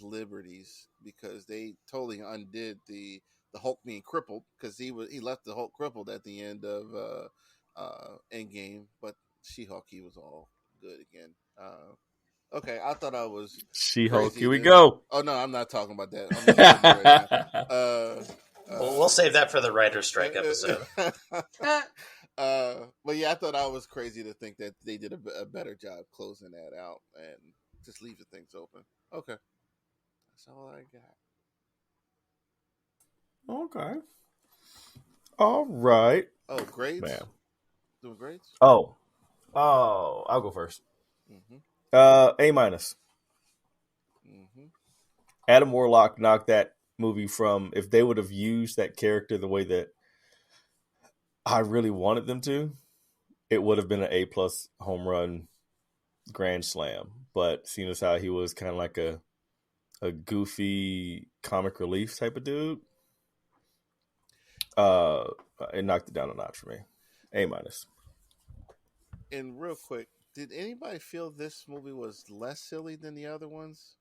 liberties, because they totally undid the Hulk being crippled, because he left the Hulk crippled at the end of Endgame, but She-Hulk, he was all good again. Okay, I thought I was She-Hulk. crazy Here we to- go. Oh no, I'm not talking about that. I'm not talking right now. We'll save that for the writer's strike episode. But yeah, I thought I was crazy to think that they did a better job closing that out and just leaving things open. Okay, that's all I got. Okay. All right. Oh, grades. Man. Doing grades. Oh, I'll go first. Mm-hmm. A minus. Mm-hmm. Adam Warlock knocked that movie from, if they would have used that character the way that I really wanted them to, it would have been an A+ home run grand slam. But seeing as how he was kind of like a goofy comic relief type of dude, it knocked it down a notch for me. A minus. And real quick, did anybody feel this movie was less silly than the other ones?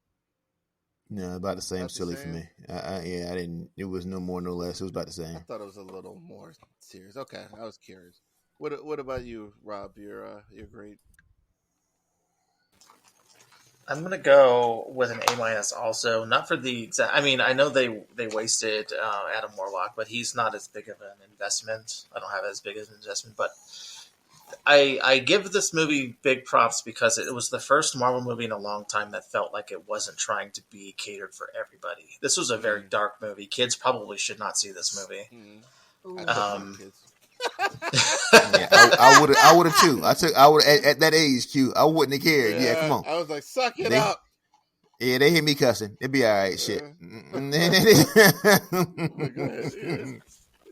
No, about the same About the silly for same? me. Yeah, I didn't. It was no more, no less. It was about the I same. thought it was a little more serious. Okay, I was curious. What about you, Rob? Your grade? I'm gonna go with an A minus. Also, not for the exact. I mean, I know they wasted Adam Warlock, but he's not as big of an investment. I don't have as big of an investment, but I give this movie big props because it was the first Marvel movie in a long time that felt like it wasn't trying to be catered for everybody. This was a very dark movie. Kids probably should not see this movie. I Ooh. took my Um, kids. Yeah, I would have too. I would at that age, Q. I wouldn't have cared. Yeah, come Yeah, on. I was like, suck it They up. Yeah, they hit me cussing. It'd be all right. Shit. But go ahead. Yeah.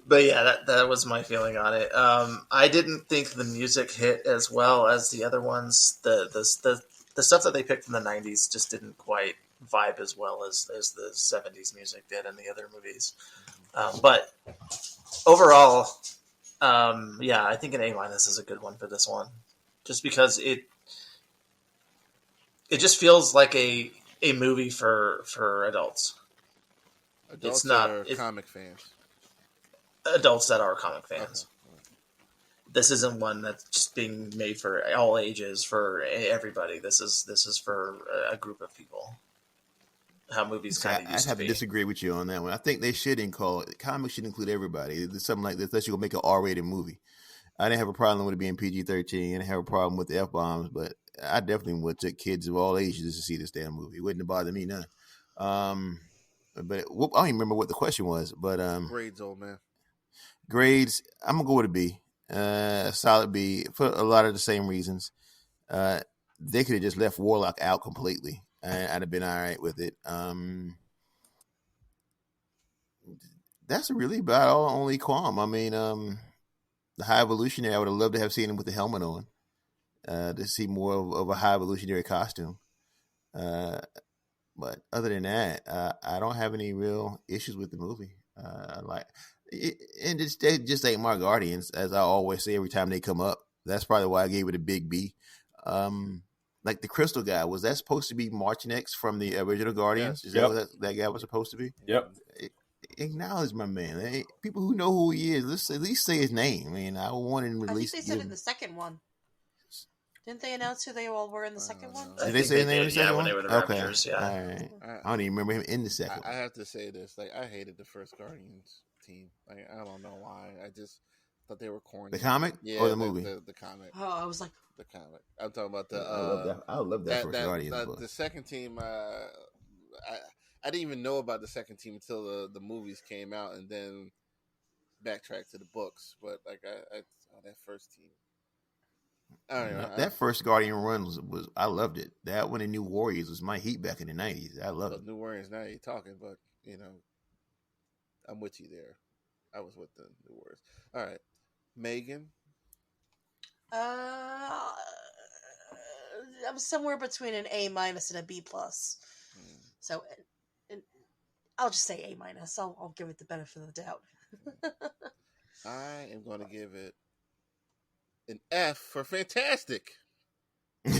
But yeah, that was my feeling on it. I didn't think the music hit as well as the other ones. The stuff that they picked in the '90s just didn't quite vibe as well as the '70s music did in the other movies. But overall, yeah, I think an A minus is a good one for this one, just because it just feels like a movie for adults. Adults It's not are comic fans. Adults that are comic fans. Okay. This isn't one that's just being made for all ages for everybody. This is for a group of people. How movies kind of I'd used to have to be. disagree with you on that one. I think they shouldn't call it. Comics should include everybody. It's something like this. Unless you're gonna make an R-rated movie. I didn't have a problem with it being PG-13. I didn't have a problem with the F-bombs, but I definitely would take kids of all ages to see this damn movie. It wouldn't have bothered me none. But I don't even remember what the question was. But Grades, old man. grades, I'm gonna go with a B. Solid B for a lot of the same reasons. They could have just left Warlock out completely. I'd have been all right with it. That's really about all only qualm. I mean, the High Evolutionary, I would have loved to have seen him with the helmet on. To see more of a High Evolutionary costume. But other than that, I don't have any real issues with the movie. And they just ain't my Guardians, as I always say every time they come up. That's probably why I gave it a big B. Like the Crystal guy, was that supposed to be Martinex from the original Guardians? Yes. Is that what that guy was supposed to be? Yep. Acknowledge my man. People who know who he is, let's at least say his name. I mean, I wanted him to at I think least they said it in the second one. Didn't they announce who they all were in the second one? Did they say his name in the second when one? they were the Okay. Raptors, yeah. All right. I don't even remember him in the second I one. have to say this. Like, I hated the first Guardians team. Like, I don't know why. I just thought they were corny. The comic or the movie? The comic. Oh, I was like, The comic. I'm talking about the. I love that. I love that first Guardians book. The second team. I didn't even know about the second team until the movies came out, and then backtrack to the books. But like, I saw that first team. I don't know. That first Guardian run was I loved it. That one in New Warriors was my heat back in the '90s. I love it. New Warriors. Now you're talking, but you know, I'm with you there. I was with the New Warriors. All right, Megan. I'm somewhere between an A minus and a B plus. So, I'll just say A minus. I'll give it the benefit of the doubt. I am going to give it an F for fantastic. Here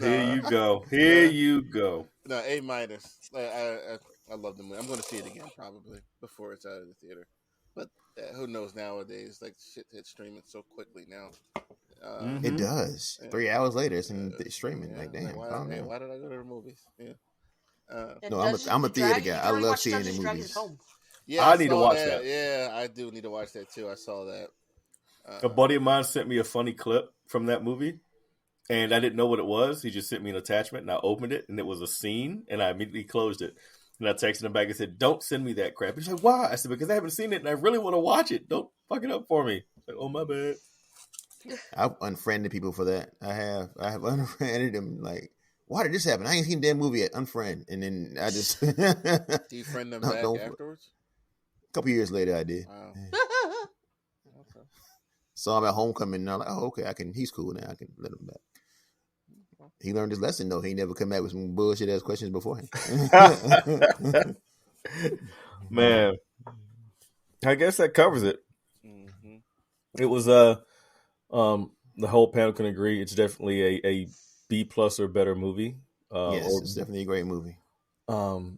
you go. Here you go. No, A minus. I love the movie. I'm going to see it again probably before it's out of the theater. But who knows nowadays? Like shit hits streaming so quickly now. It does. 3 hours later, it's in streaming. Yeah, like damn, why did I go to the movies? Yeah. No, I'm a theater guy. I love seeing the movies. Yeah, I need to watch that. Yeah, I do need to watch that too. I saw that. A buddy of mine sent me a funny clip from that movie, and I didn't know what it was. He just sent me an attachment, and I opened it, and it was a scene, and I immediately closed it. And I texted him back and said, "Don't send me that crap." He's like, "Why?" I said, "Because I haven't seen it, and I really want to watch it. Don't fuck it up for me." Like, oh, my bad. I've unfriended people for that. I have unfriended them. Like, why did this happen? I ain't seen the damn movie yet. Unfriend, and then I just Do you friend them back afterwards? A couple years later, I did. Wow. Okay. Saw him at homecoming, and I'm like, oh, okay, he's cool now. I can let him back. He learned his lesson, though. He never come back with some bullshit ass questions beforehand. Man, I guess that covers it. Mm-hmm. It was the whole panel can agree it's definitely a B plus or better movie. Yes, it's definitely a great movie.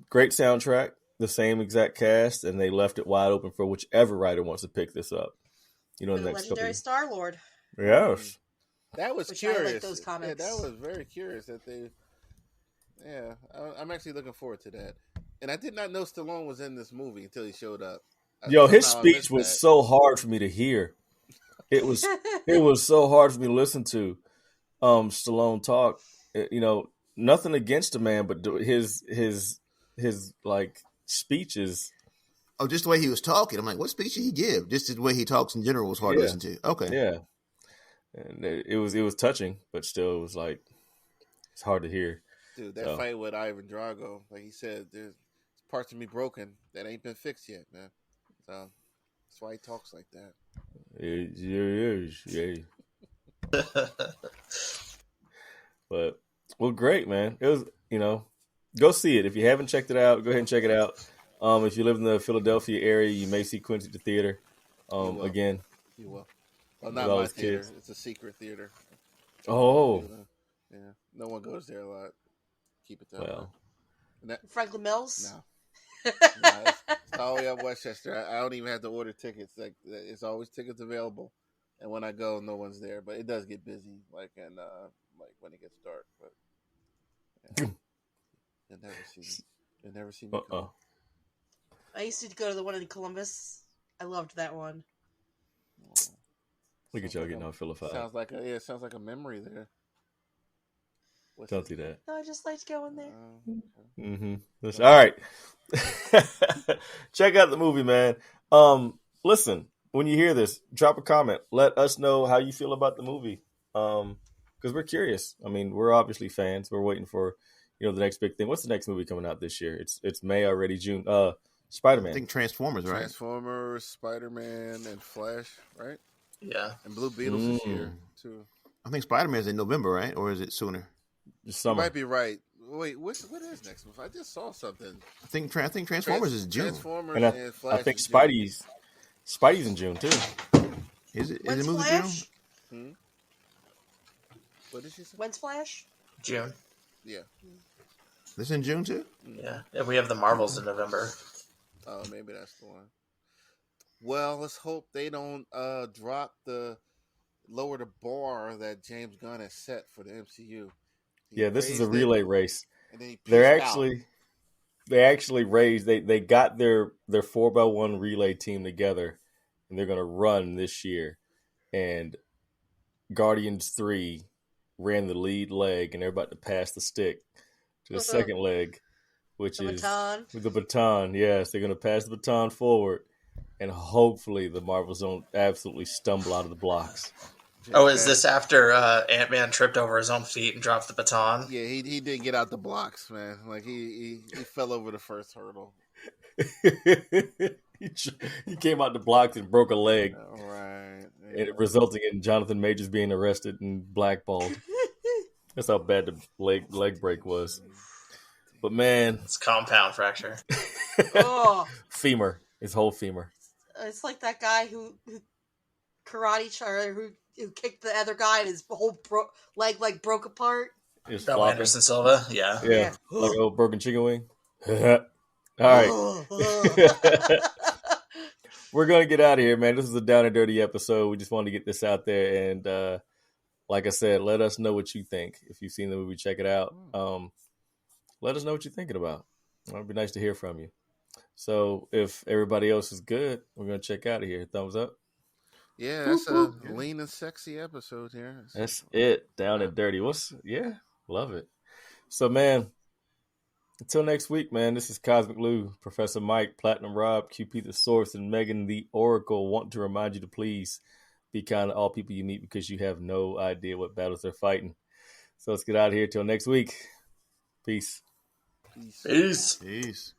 Great soundtrack, the same exact cast, and they left it wide open for whichever writer wants to pick this up. In the The next couple. legendary Star-Lord. Yes. That was Which curious. I like those comics. Yeah, that was very curious that they. Yeah, I'm actually looking forward to that. And I did not know Stallone was in this movie until he showed up. Yo, his Somehow I speech missed was that. so hard for me to hear. It was so hard for me to listen to. Stallone talk. Nothing against the man, but his like speeches. Oh, just the way he was talking. I'm like, what speech did he give? Just the way he talks in general was hard to listen to. Okay. Yeah. And it was touching, but still, it was like it's hard to hear. Dude, that fight with Ivan Drago, like he said, there's parts of me broken that ain't been fixed yet, man. So that's why he talks like that. Yeah. But great, man. It was, go see it if you haven't checked it out. Go ahead and check it out. If you live in the Philadelphia area, you may see Quincy at the theater. Again, you will. Well, not my theater. Kids. It's a secret theater. Oh, yeah. No one goes there a lot. Keep it that way. Franklin Mills. No. It's all the way up Westchester. I don't even have to order tickets. Like it's always tickets available, and when I go, no one's there. But it does get busy, like when it gets dark. But yeah. You'll never see me. Come. I used to go to the one in Columbus. I loved that one. Look at y'all getting all philosophical. Sounds like a memory there. Don't do that. No, I just liked going there. Mm-hmm. All right. Check out the movie, man. Listen, when you hear this, drop a comment. Let us know how you feel about the movie. Because we're curious. I mean, we're obviously fans. We're waiting for, the next big thing. What's the next movie coming out this year? It's May already, June. Spider-Man. I think Transformers, right? Transformers, Spider-Man, and Flash, right? Yeah. And Blue Beetle's this year, too. I think Spider-Man's in November, right? Or is it sooner? Summer. You might be right. Wait, what is next month? I just saw something. I think Transformers is June. Transformers and Flash. I think Spidey's in June too. Is it? When's Is it movie Flash? June? What did she say? When's Flash? June. Yeah. This in June too? Yeah. And we have the Marvels in November. Oh, maybe that's the one. Well, let's hope they don't lower the bar that James Gunn has set for the MCU. This is a relay race. And They actually raised. They got their 4x1 relay team together, and they're going to run this year. And Guardians 3 ran the lead leg, and they're about to pass the stick to the second leg, which is baton. with the baton. Yes, they're going to pass the baton forward, and hopefully the Marvels don't absolutely stumble out of the blocks. Oh, is this after Ant-Man tripped over his own feet and dropped the baton? Yeah, he didn't get out the blocks, man. Like he fell over the first hurdle. He came out the blocks and broke a leg. All right. And resulting in Jonathan Majors being arrested and blackballed. That's how bad the leg break was. But man, it's compound fracture. Femur, his whole femur. It's like that guy who who kicked the other guy and his whole leg broke apart. Oh, Anderson Silva, yeah. Like a broken chicken wing. All right. We're going to get out of here, man. This is a down and dirty episode. We just wanted to get this out there. And like I said, let us know what you think. If you've seen the movie, check it out. Let us know what you're thinking about. It would be nice to hear from you. So if everybody else is good, we're going to check out of here. Thumbs up. Yeah, that's a lean and sexy episode here. That's it. Down and dirty. Love it. So, man, until next week, man, this is Cosmic Lou, Professor Mike, Platinum Rob, QP the Source, and Megan the Oracle want to remind you to please be kind to all people you meet because you have no idea what battles they're fighting. So let's get out of here till next week. Peace. Peace. Peace.